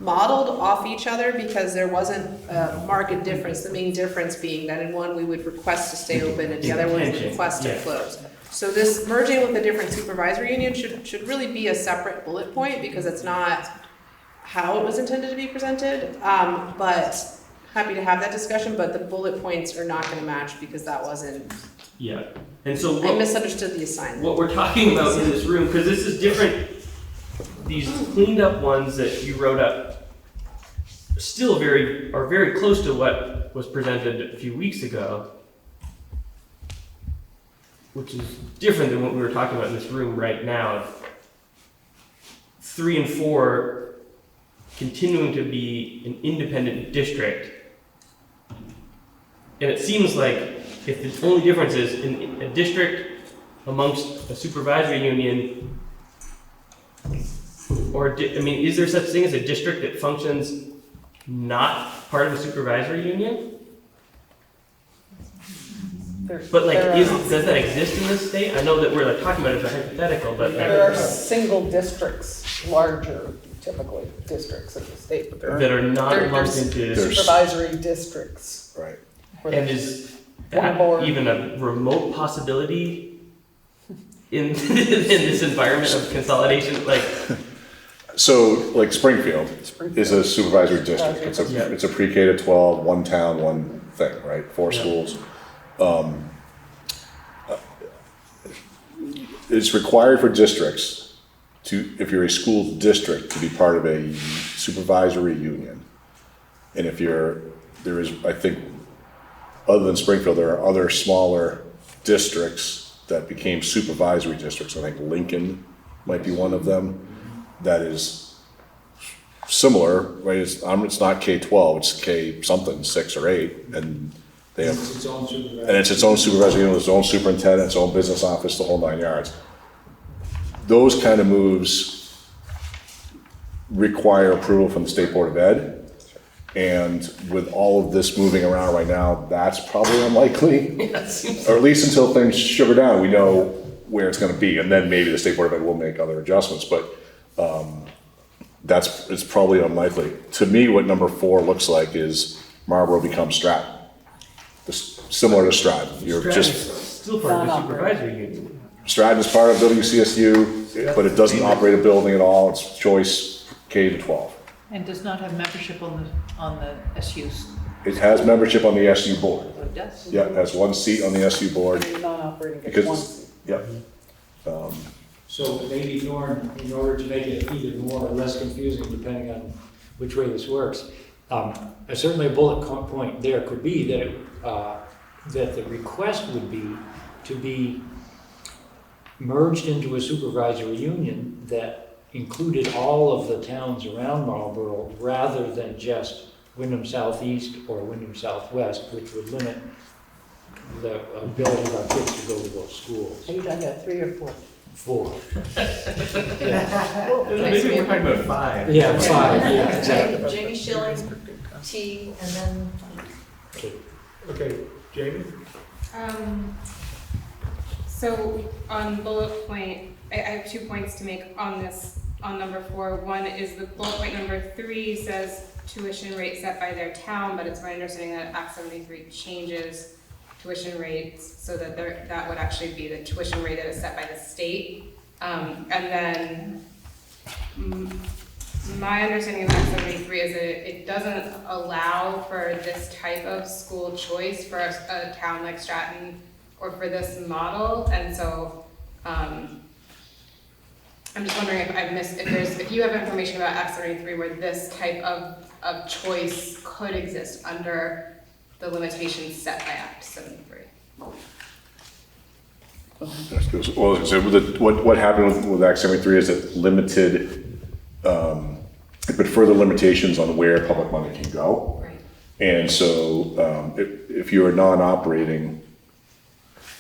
modeled off each other because there wasn't a marked difference. The main difference being that in one we would request to stay open and the other one would request to close. So this merging with a different supervisory union should really be a separate bullet point because it's not how it was intended to be presented. But happy to have that discussion, but the bullet points are not going to match because that wasn't. Yeah, and so I misunderstood the assignment. What we're talking about in this room, because this is different. These cleaned up ones that you wrote up still are very close to what was presented a few weeks ago, which is different than what we were talking about in this room right now, of 3 and 4 continuing to be an independent district. And it seems like if the only difference is in a district amongst a supervisory union, is there such thing as a district that functions not part of a supervisory union? But like, does that exist in this state? I know that we're like talking about it as a hypothetical, but There are single districts, larger typically districts in the state, but that are not lumped into supervisory districts. Right. And is that even a remote possibility in this environment of consolidation? Like, So, like Springfield is a supervisory district. It's a pre-K to 12, one town, one thing, right? 4 schools. It's required for districts to, if you're a school district, to be part of a supervisory union. And if there is, I think, other than Springfield, there are other smaller districts that became supervisory districts. I think Lincoln might be one of them. That is similar, right? It's not K-12, it's K something, 6 or 8, and they have, It's its own supervisor. and it's its own supervisory unit, its own superintendent, its own business office, the whole 9 yards. Those kind of moves require approval from the State Board of Ed. And with all of this moving around right now, that's probably unlikely. Or at least until things sugar down, we know where it's gonna be, and then maybe the State Board of Ed will make other adjustments, but it's probably unlikely. To me, what number 4 looks like is Marlboro becomes Stratton. Similar to Stratton. You're just still part of the supervisory union. Stratton is part of WCSU, but it doesn't operate a building at all. It's choice K to 12. And does not have membership on the SUs. It has membership on the SU board. It does. Yeah, it has 1 seat on the SU board. Non-operating gets Because, 1 seat. yep. So maybe, Norm, in order to make it either more or less confusing, depending on which way this works, certainly a bullet point there could be that the request would be to be merged into a supervisory union that included all of the towns around Marlboro rather than just Wyndham Southeast or Wyndham Southwest, which would limit the ability of our kids to go to those schools. Are you talking about 3 or 4? 4. Maybe we're talking about 5. Yeah, 5, yeah, exactly. Jamie Schilling, T, and then. Okay, Jamie? So on bullet point, I have 2 points to make on this, on number 4. One is the bullet point number 3 says tuition rate set by their town, but it's my understanding that Act 73 changes tuition rates so that that would actually be the tuition rate that is set by the state. And then my understanding of Act 73 is that it doesn't allow for this type of school choice for a town like Stratton or for this model. And so I'm just wondering if you have information about Act 73 where this type of choice could exist under the limitations set by Act 73. Well, so what happened with Act 73 is it limited, it put further limitations on where public money can go. Right. And so if you're non-operating,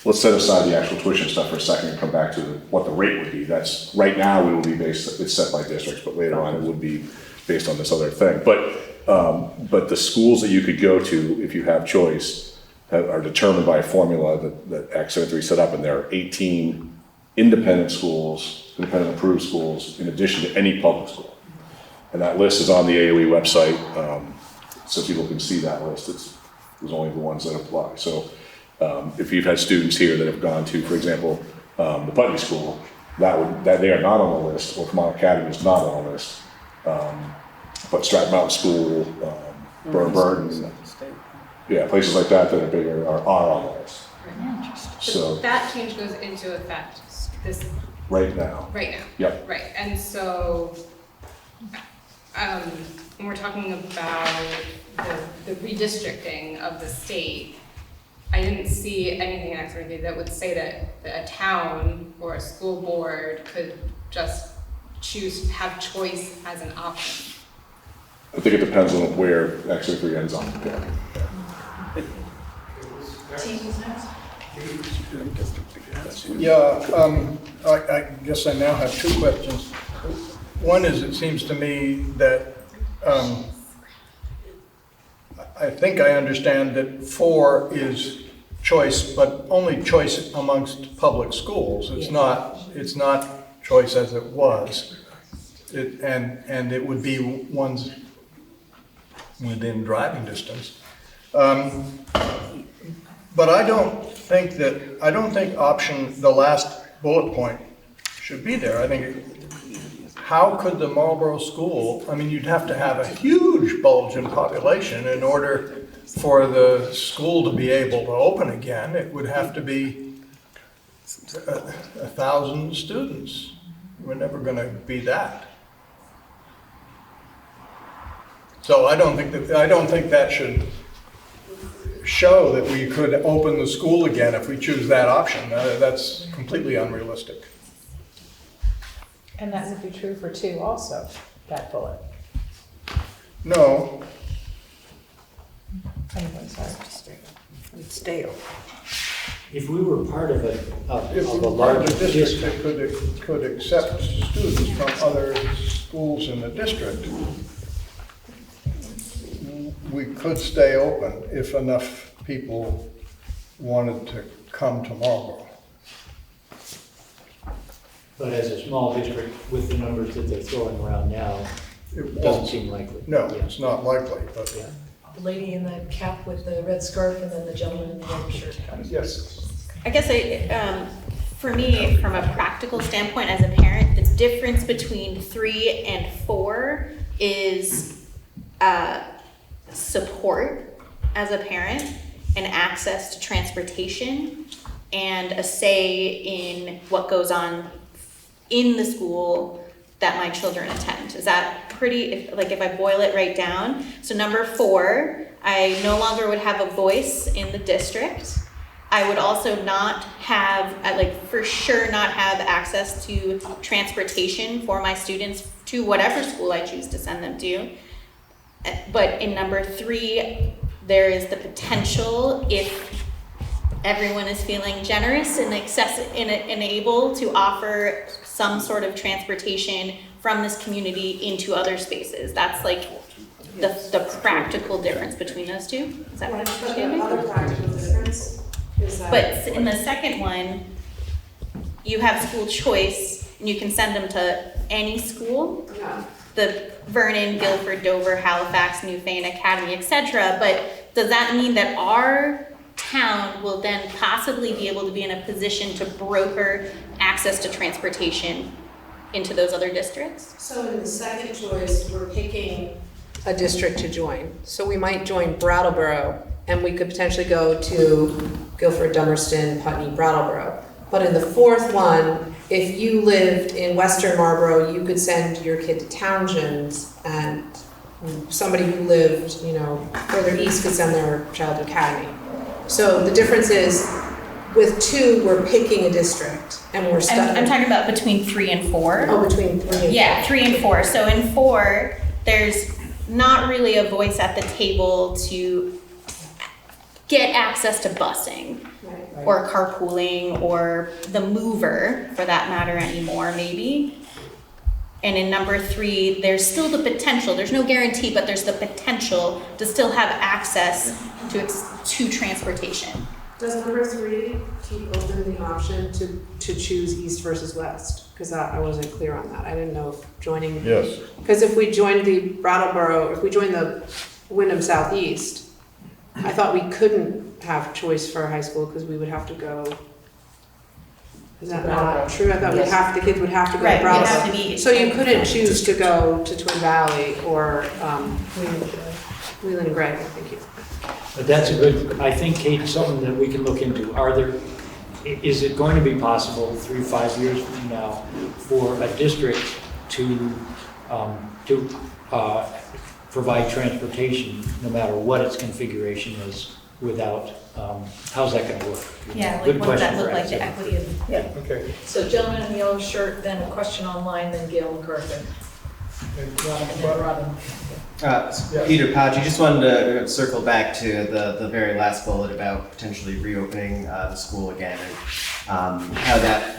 let's set aside the actual tuition stuff for a second and come back to what the rate would be. That's, right now it will be it's set by districts, but later on it would be based on this other thing. But the schools that you could go to, if you have choice, are determined by a formula that Act 73 set up, and there are 18 independent schools, independent approved schools, in addition to any public school. And that list is on the AOE website, so people can see that list. There's only the ones that apply. So if you've had students here that have gone to, for example, the Putney School, that they are not on the list, or Vermont Academy is not on the list. But Stratton Mountain School, Burn, yeah, places like that are bigger are on the list. So that change goes into effect this right now. Right now. Yep. Right, and so when we're talking about the redistricting of the state, I didn't see anything in Act 73 that would say that a town or a school board could just have choice as an option. I think it depends on where Act 73 ends up. I guess I now have two questions. One is, it seems to me that, I think I understand that 4 is choice, but only choice amongst public schools. It's not choice as it was. And it would be ones within driving distance. But I don't think the last bullet point should be there. I think, how could the Marlboro school, I mean, you'd have to have a huge bulge in population in order for the school to be able to open again. It would have to be 1,000 students. We're never going to be that. So I don't think that should show that we could open the school again if we choose that option. That's completely unrealistic. And that would be true for 2 also, that bullet. No. Anyway, sorry. It's stale. If we were part of If a we were larger part of the district, that could accept students from other schools in the district, we could stay open if enough people wanted to come to Marlboro. but as a small district with the numbers that they're throwing around now, It doesn't won't. seem likely. No, it's not likely, but Yeah. The lady in the cap with the red scarf and then the gentleman in the yellow shirt. Yes. I guess for me, from a practical standpoint as a parent, the difference between 3 and 4 is support as a parent and access to transportation and a say in what goes on in the school that my children attend. Is that pretty, if I boil it right down? So number 4, I no longer would have a voice in the district. I would also not have, for sure not have access to transportation for my students to whatever school I choose to send them to. But in number 3, there is the potential, if everyone is feeling generous and and able to offer some sort of transportation from this community into other spaces. That's like the practical difference between those two. Is that what I'm understanding? The other practical difference is that. But in the second one, you have school choice, and you can send them to any school. Yeah. The Vernon, Guilford, Dover, Halifax, Newfane, Academy, etc. But does that mean that our town will then possibly be able to be in a position to broker access to transportation into those other districts? So in the second choice, we're picking a district to join. So we might join Brattleboro, and we could potentially go to Guilford, Dummerston, Putney, Brattleboro. But in the fourth one, if you lived in Western Marlboro, you could send your kid to Townsend, and somebody who lived, further east could send their child to Academy. So the difference is, with 2, we're picking a district, and we're stuck. I'm talking about between 3 and 4. Oh, between 3 and 4. Yeah, 3 and 4. So in 4, there's not really a voice at the table to get access to busing or carpooling or the mover, for that matter, anymore, maybe. And in number 3, there's still the potential, there's no guarantee, but there's the potential to still have access to transportation. Does number 3 keep open the option to choose east versus west? Because I wasn't clear on that. I didn't know if joining. Yes. Because if we joined the Brattleboro, if we joined the Wyndham Southeast, I thought we couldn't have choice for high school because we would have to go. Is that not true? I thought the kids would have to go to Brattleboro. Right, we'd have to be. So you couldn't choose to go to Twin Valley or Wheeling and Gray. Thank you. But that's I think, Kate, something that we can look into. Is it going to be possible 3-5 years from now for a district to provide transportation, no matter what its configuration is, without, how's that gonna work? Yeah, like Good what does that question look for like, the Act equity of, Yeah. Okay. So gentleman in the yellow shirt, then a question online, then Gail MacArthur. And Then Robin. Peter Paci, just wanted to circle back to the very last bullet about potentially reopening the school again, and how that,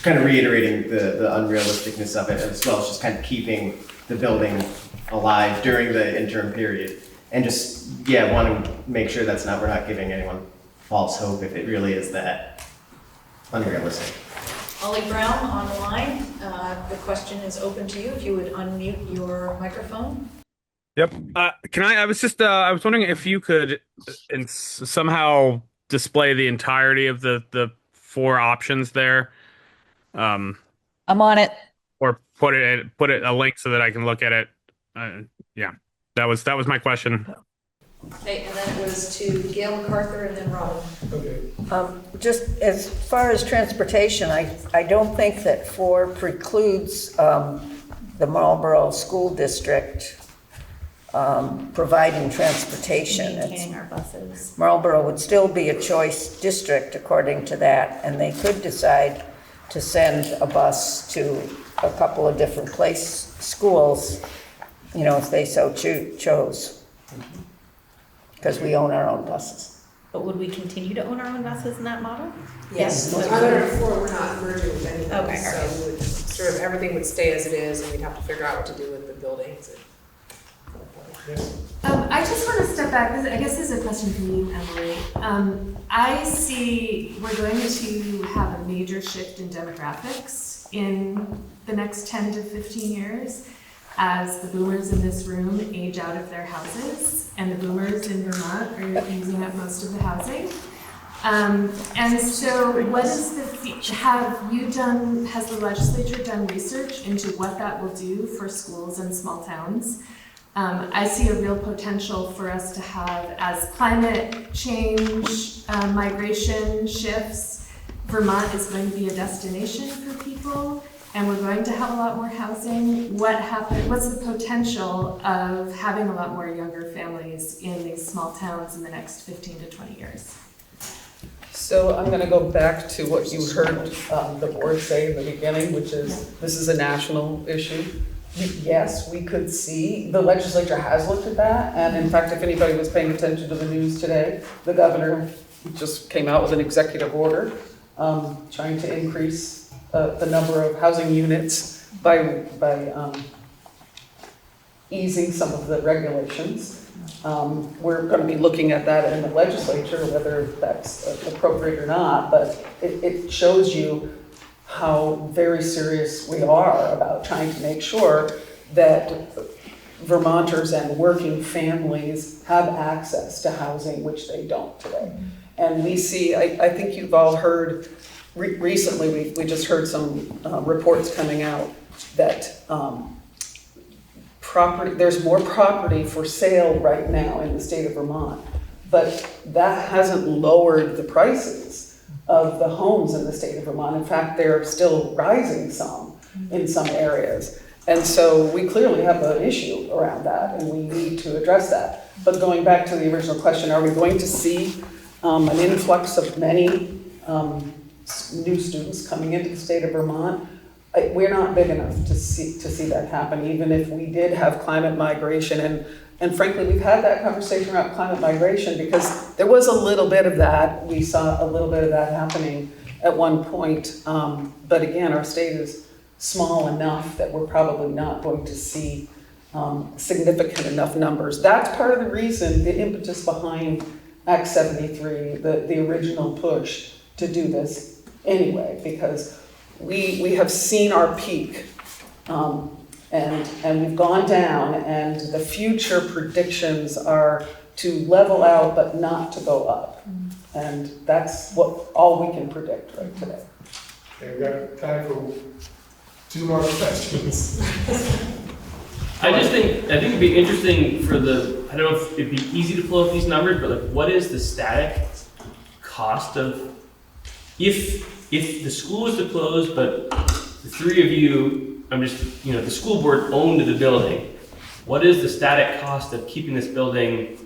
kind of reiterating the unrealisticness of it, as well as just kind of keeping the building alive during the interim period. And just, yeah, wanting to make sure we're not giving anyone false hope if it really is that unrealistic. Ollie Brown on the line. The question is open to you. If you would unmute your microphone. Yep. I was wondering if you could somehow display the entirety of the 4 options there. I'm on it. Or put it a link so that I can look at it. Yeah, that was my question. Okay, and then it was to Gail MacArthur and then Robin. Okay. Just as far as transportation, I don't think that 4 precludes the Marlboro School District providing transportation. Maintaining our buses. Marlboro would still be a choice district according to that, and they could decide to send a bus to a couple of different schools, if they so chose. Because we own our own buses. But would we continue to own our own buses in that model? Yes. Under 4, we're not merging with anything, Okay, so alright. we would sort of, everything would stay as it is, and we'd have to figure out what to do with the buildings. I just want to step back. I guess this is a question for you, Emily. I see we're going to have a major shift in demographics in the next 10 to 15 years as the boomers in this room age out of their houses, and the boomers in Vermont are using up most of the housing. And so what is has the legislature done research into what that will do for schools in small towns? I see a real potential for us to have, as climate change, migration shifts, Vermont is going to be a destination for people, and we're going to have a lot more housing. What's the potential of having a lot more younger families in these small towns in the next 15 to 20 years? So I'm going to go back to what you heard the board say in the beginning, which is this is a national issue. Yes, we could see, the legislature has looked at that, and in fact, if anybody was paying attention to the news today, the governor just came out with an executive order trying to increase the number of housing units by easing some of the regulations. We're going to be looking at that in the legislature, whether that's appropriate or not, but it shows you how very serious we are about trying to make sure that Vermonters and working families have access to housing, which they don't today. And we see, I think you've all heard, recently we just heard some reports coming out that there's more property for sale right now in the state of Vermont, but that hasn't lowered the prices of the homes in the state of Vermont. In fact, they're still rising some in some areas. And so we clearly have an issue around that, and we need to address that. But going back to the original question, are we going to see an influx of many new students coming into the state of Vermont? We're not big enough to see that happen, even if we did have climate migration. And frankly, we've had that conversation about climate migration because there was a little bit of that. We saw a little bit of that happening at one point. But again, our state is small enough that we're probably not going to see significant enough numbers. That's part of the reason, the impetus behind Act 73, the original push to do this anyway, because we have seen our peak. And we've gone down, and the future predictions are to level out but not to go up. And that's all we can predict right today. Okay, we've got time for 2 more questions. I think it'd be interesting I don't know if it'd be easy to pull up these numbers, but like what is the static cost of, if the school is to close, but the 3 of you, the school board owned the building, what is the static cost of keeping this building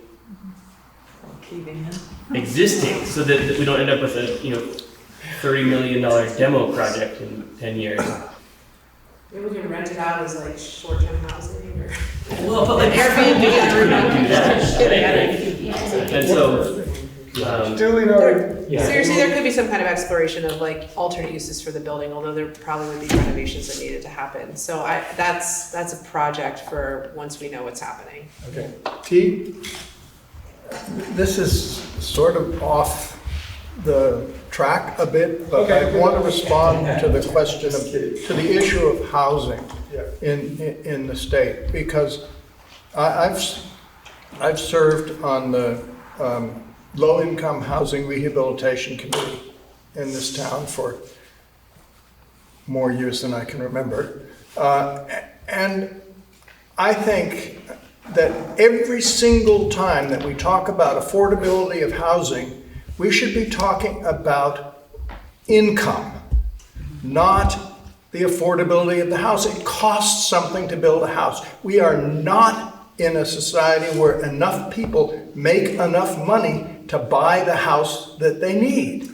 existing so that we don't end up with a, $30 million demo project in 10 years? Maybe we can rent it out as like short-term housing or. Well, but like Airbnb. And so, Duly noted. Seriously, there could be some kind of exploration of like alternate uses for the building, although there probably would be renovations that needed to happen. So that's a project for once we know what's happening. Okay. T? This is sort of off the track a bit, but I want to respond to the question of, to the issue of housing in the state, because I've served on the Low-Income Housing Rehabilitation Committee in this town for more years than I can remember. And I think that every single time that we talk about affordability of housing, we should be talking about income, not the affordability of the house. It costs something to build a house. We are not in a society where enough people make enough money to buy the house that they need.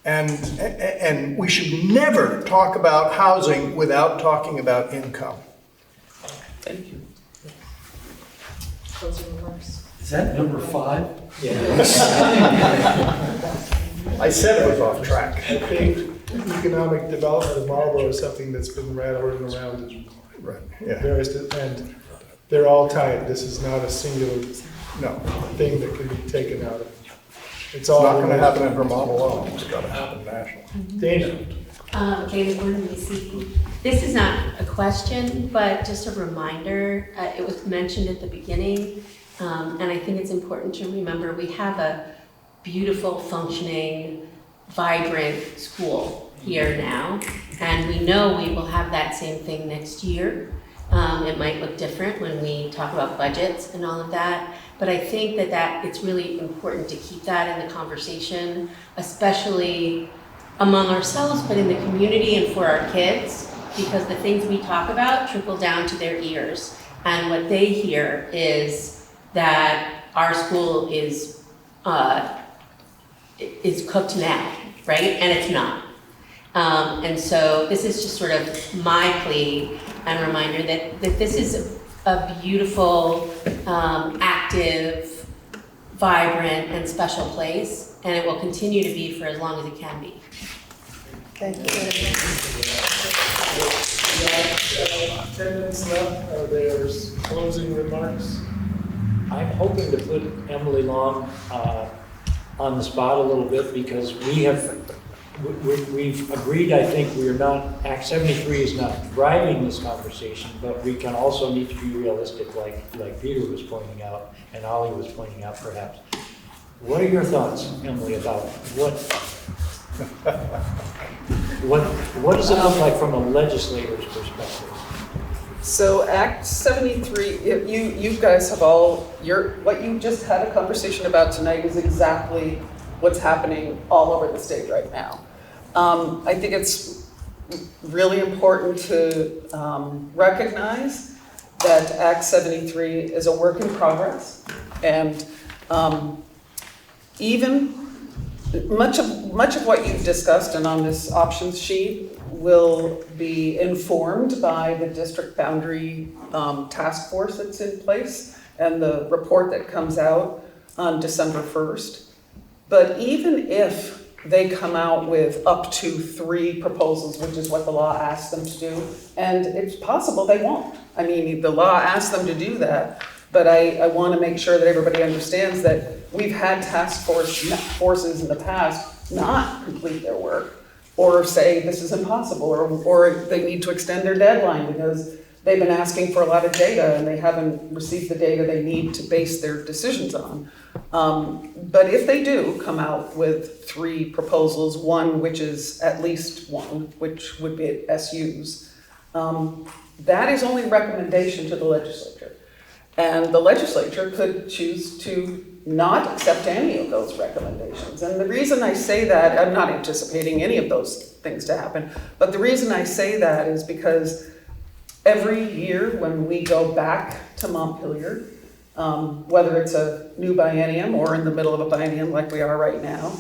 And we should never talk about housing without talking about income. Thank you. Closing remarks. Is that number 5? I said it was off track. I think economic development of Marlboro is something that's been rattling around Right. Yeah. various, and they're all tied. This is not a singular thing that can be taken out of. It's all not going to happen in Vermont alone. It's got to happen nationally. Dana. Dana Gordon, VC. This is not a question, but just a reminder. It was mentioned at the beginning, and I think it's important to remember we have a beautiful, functioning, vibrant school here now, and we know we will have that same thing next year. It might look different when we talk about budgets and all of that, but I think that it's really important to keep that in the conversation, especially among ourselves, but in the community and for our kids, because the things we talk about trickle down to their ears, and what they hear is that our school is cooked now, right? And it's not. And so this is just sort of my plea and reminder that this is a beautiful, active, vibrant, and special place, and it will continue to be for as long as it can be. Thank you. 10 minutes left. Are there closing remarks? I'm hoping to put Emily Long on the spot a little bit, because we've agreed, I think, we're not, Act 73 is not driving this conversation, but we can also need to be realistic, like Peter was pointing out, and Ollie was pointing out perhaps. What are your thoughts, Emily, about what does it look like from a legislator's perspective? So Act 73, you guys have all, what you just had a conversation about tonight is exactly what's happening all over the state right now. I think it's really important to recognize that Act 73 is a work in progress, and even much of what you've discussed and on this options sheet will be informed by the district boundary task force that's in place and the report that comes out on December 1st. But even if they come out with up to 3 proposals, which is what the law asks them to do, and it's possible they won't. I mean, the law asks them to do that, but I want to make sure that everybody understands that we've had task forces in the past not complete their work, or say this is impossible, or they need to extend their deadline because they've been asking for a lot of data and they haven't received the data they need to base their decisions on. But if they do come out with 3 proposals, one which is at least one, which would be SUs, that is only recommendation to the legislature. And the legislature could choose to not accept any of those recommendations. And the reason I say that, I'm not anticipating any of those things to happen, but the reason I say that is because every year when we go back to Montpelier, whether it's a new biennium or in the middle of a biennium like we are right now,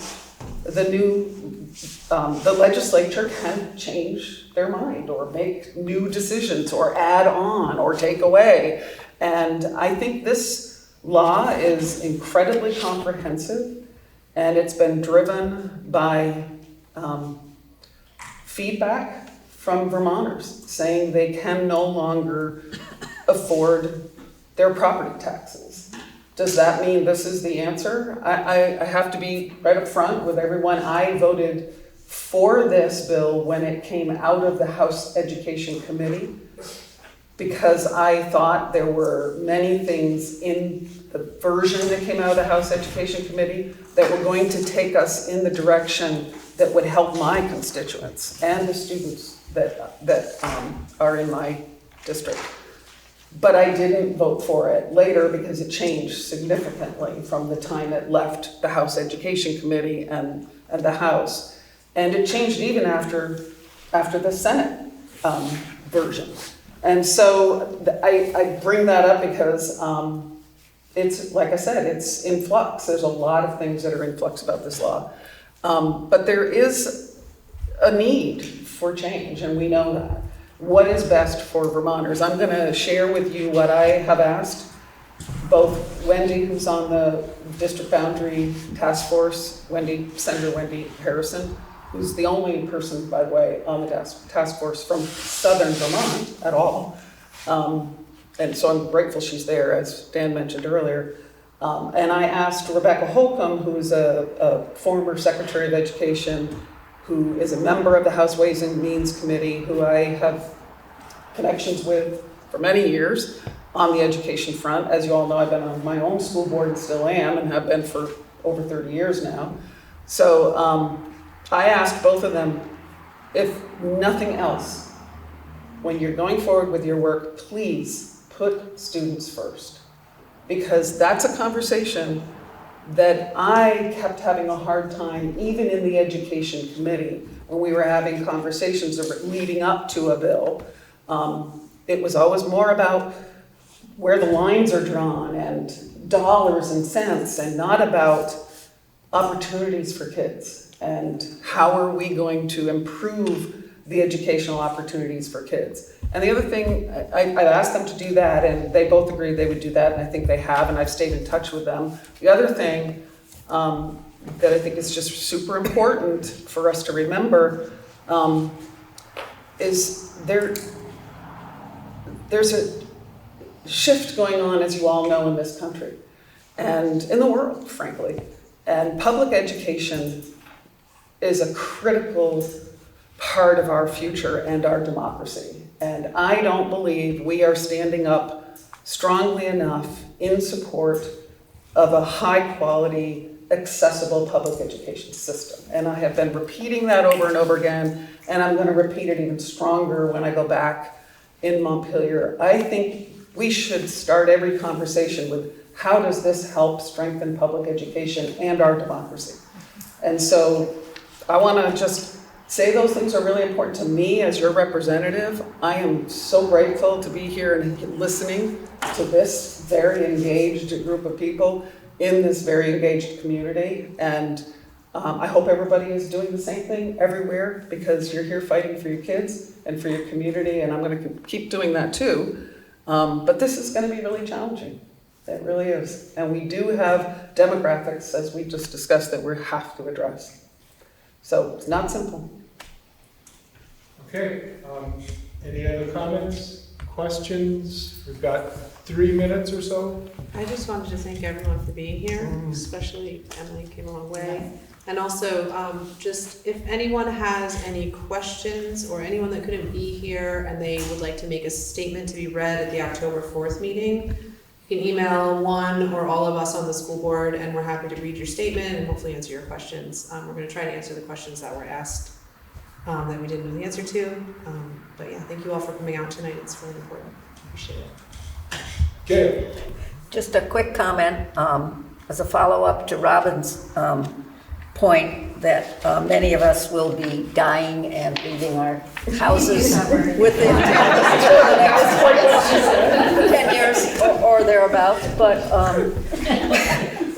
the legislature can change their mind or make new decisions or add on or take away. And I think this law is incredibly comprehensive, and it's been driven by feedback from Vermonters saying they can no longer afford their property taxes. Does that mean this is the answer? I have to be right up front with everyone. I voted for this bill when it came out of the House Education Committee because I thought there were many things in the version that came out of the House Education Committee that were going to take us in the direction that would help my constituents and the students that are in my district. But I didn't vote for it later because it changed significantly from the time it left the House Education Committee and the House. And it changed even after the Senate version. And so I bring that up because it's, like I said, it's in flux. There's a lot of things that are in flux about this law. But there is a need for change, and we know that. What is best for Vermonters? I'm going to share with you what I have asked both Wendy, who's on the district boundary task force, Senator Wendy Harrison, who's the only person, by the way, on the task force from southern Vermont at all. And so I'm grateful she's there, as Dan mentioned earlier. And I asked Rebecca Holcomb, who's a former Secretary of Education, who is a member of the House Ways and Means Committee, who I have connections with for many years on the education front. As you all know, I've been on my own school board and still am, and have been for over 30 years now. So I asked both of them, if nothing else, when you're going forward with your work, please put students first. Because that's a conversation that I kept having a hard time, even in the education committee, when we were having conversations leading up to a bill. It was always more about where the lines are drawn and dollars and cents, and not about opportunities for kids and how are we going to improve the educational opportunities for kids. And the other thing, I asked them to do that, and they both agreed they would do that, and I think they have, and I've stayed in touch with them. The other thing that I think is just super important for us to remember is there's a shift going on, as you all know, in this country and in the world, frankly. And public education is a critical part of our future and our democracy. And I don't believe we are standing up strongly enough in support of a high quality, accessible public education system. And I have been repeating that over and over again, and I'm going to repeat it even stronger when I go back in Montpelier. I think we should start every conversation with how does this help strengthen public education and our democracy? And so I want to just say those things are really important to me as your representative. I am so grateful to be here and listening to this very engaged group of people in this very engaged community. And I hope everybody is doing the same thing everywhere, because you're here fighting for your kids and for your community, and I'm going to keep doing that too. But this is going to be really challenging. It really is. And we do have demographics, as we just discussed, that we have to address. So it's not simple. Okay, any other comments, questions? We've got 3 minutes or so. I just wanted to thank everyone for being here, especially Emily came a long way. And also, just if anyone has any questions or anyone that couldn't be here and they would like to make a statement to be read at the October 4th meeting, you can email one or all of us on the school board, and we're happy to read your statement and hopefully answer your questions. We're going to try to answer the questions that were asked that we didn't know the answer to. But yeah, thank you all for coming out tonight. It's really important. Appreciate it. Gail. Just a quick comment as a follow-up to Robin's point that many of us will be dying and leaving our houses within 10 years or thereabouts.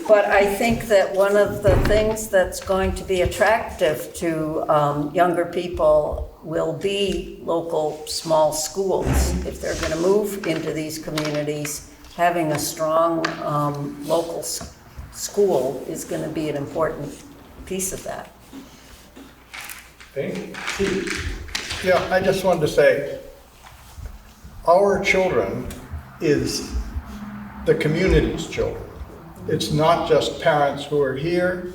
But I think that one of the things that's going to be attractive to younger people will be local small schools. If they're going to move into these communities, having a strong local school is going to be an important piece of that. Yeah, I just wanted to say, our children is the community's children. It's not just parents who are here.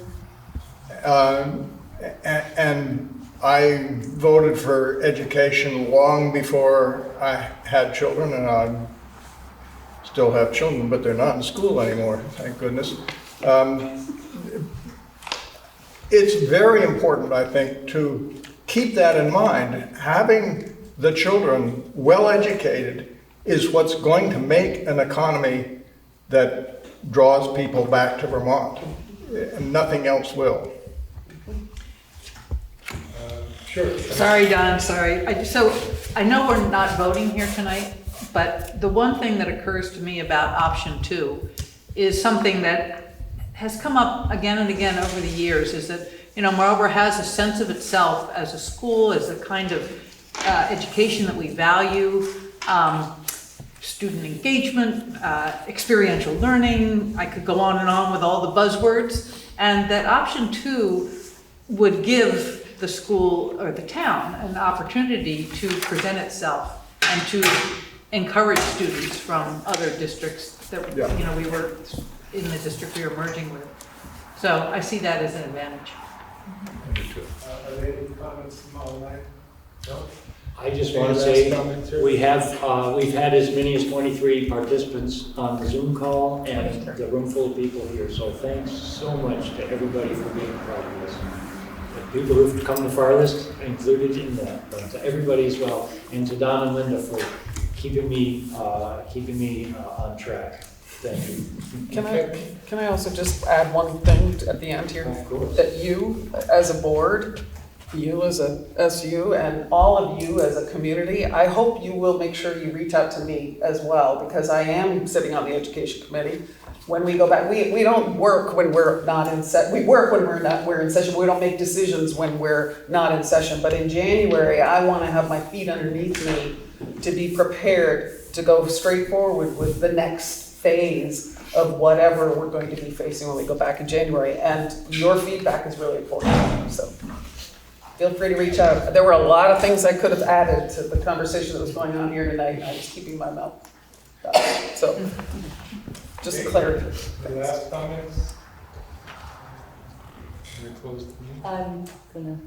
And I voted for education long before I had children, and I still have children, but they're not in school anymore, thank goodness. It's very important, I think, to keep that in mind. Having the children well educated is what's going to make an economy that draws people back to Vermont, and nothing else will. Sure. Sorry, Don, sorry. So I know we're not voting here tonight, but the one thing that occurs to me about option 2 is something that has come up again and again over the years, is that, Marlborough has a sense of itself as a school, as a kind of education that we value, student engagement, experiential learning. I could go on with all the buzzwords, and that option 2 would give the school or the town an opportunity to present itself and to encourage students from other districts that, we were in the district we were merging with. So I see that as an advantage. Are there any comments from online? No? I just want to say, we've had as many as 23 participants on the Zoom call and the room full of people here, so thanks so much to everybody for being part of this. The people who've come the farthest included in that, but to everybody as well, and to Don and Linda for keeping me on track. Thank you. Can I also just add one thing at the end here? Of course. That you, as a board, you as a SU, and all of you as a community, I hope you will make sure you reach out to me as well, because I am sitting on the education committee. When we go back, we don't work when we're not in we work when we're in session. We don't make decisions when we're not in session. But in January, I want to have my feet underneath me to be prepared to go straight forward with the next phase of whatever we're going to be facing when we go back in January. And your feedback is really important. So feel free to reach out. There were a lot of things I could have added to the conversation that was going on here tonight. I was keeping my mouth shut. So just clarity. The last comments? Should we close the meeting? I'm gonna.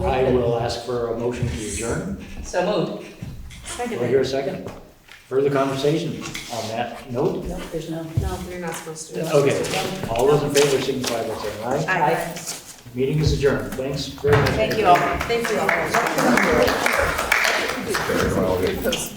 I will ask for a motion to adjourn. So moved. Do I hear a second? Further conversation on that note? No, there's no. No, you're not supposed to. Okay, all those in favor signify by saying aye. Aye. Meeting is adjourned. Thanks very much. Thank you all. Thank you all. Because,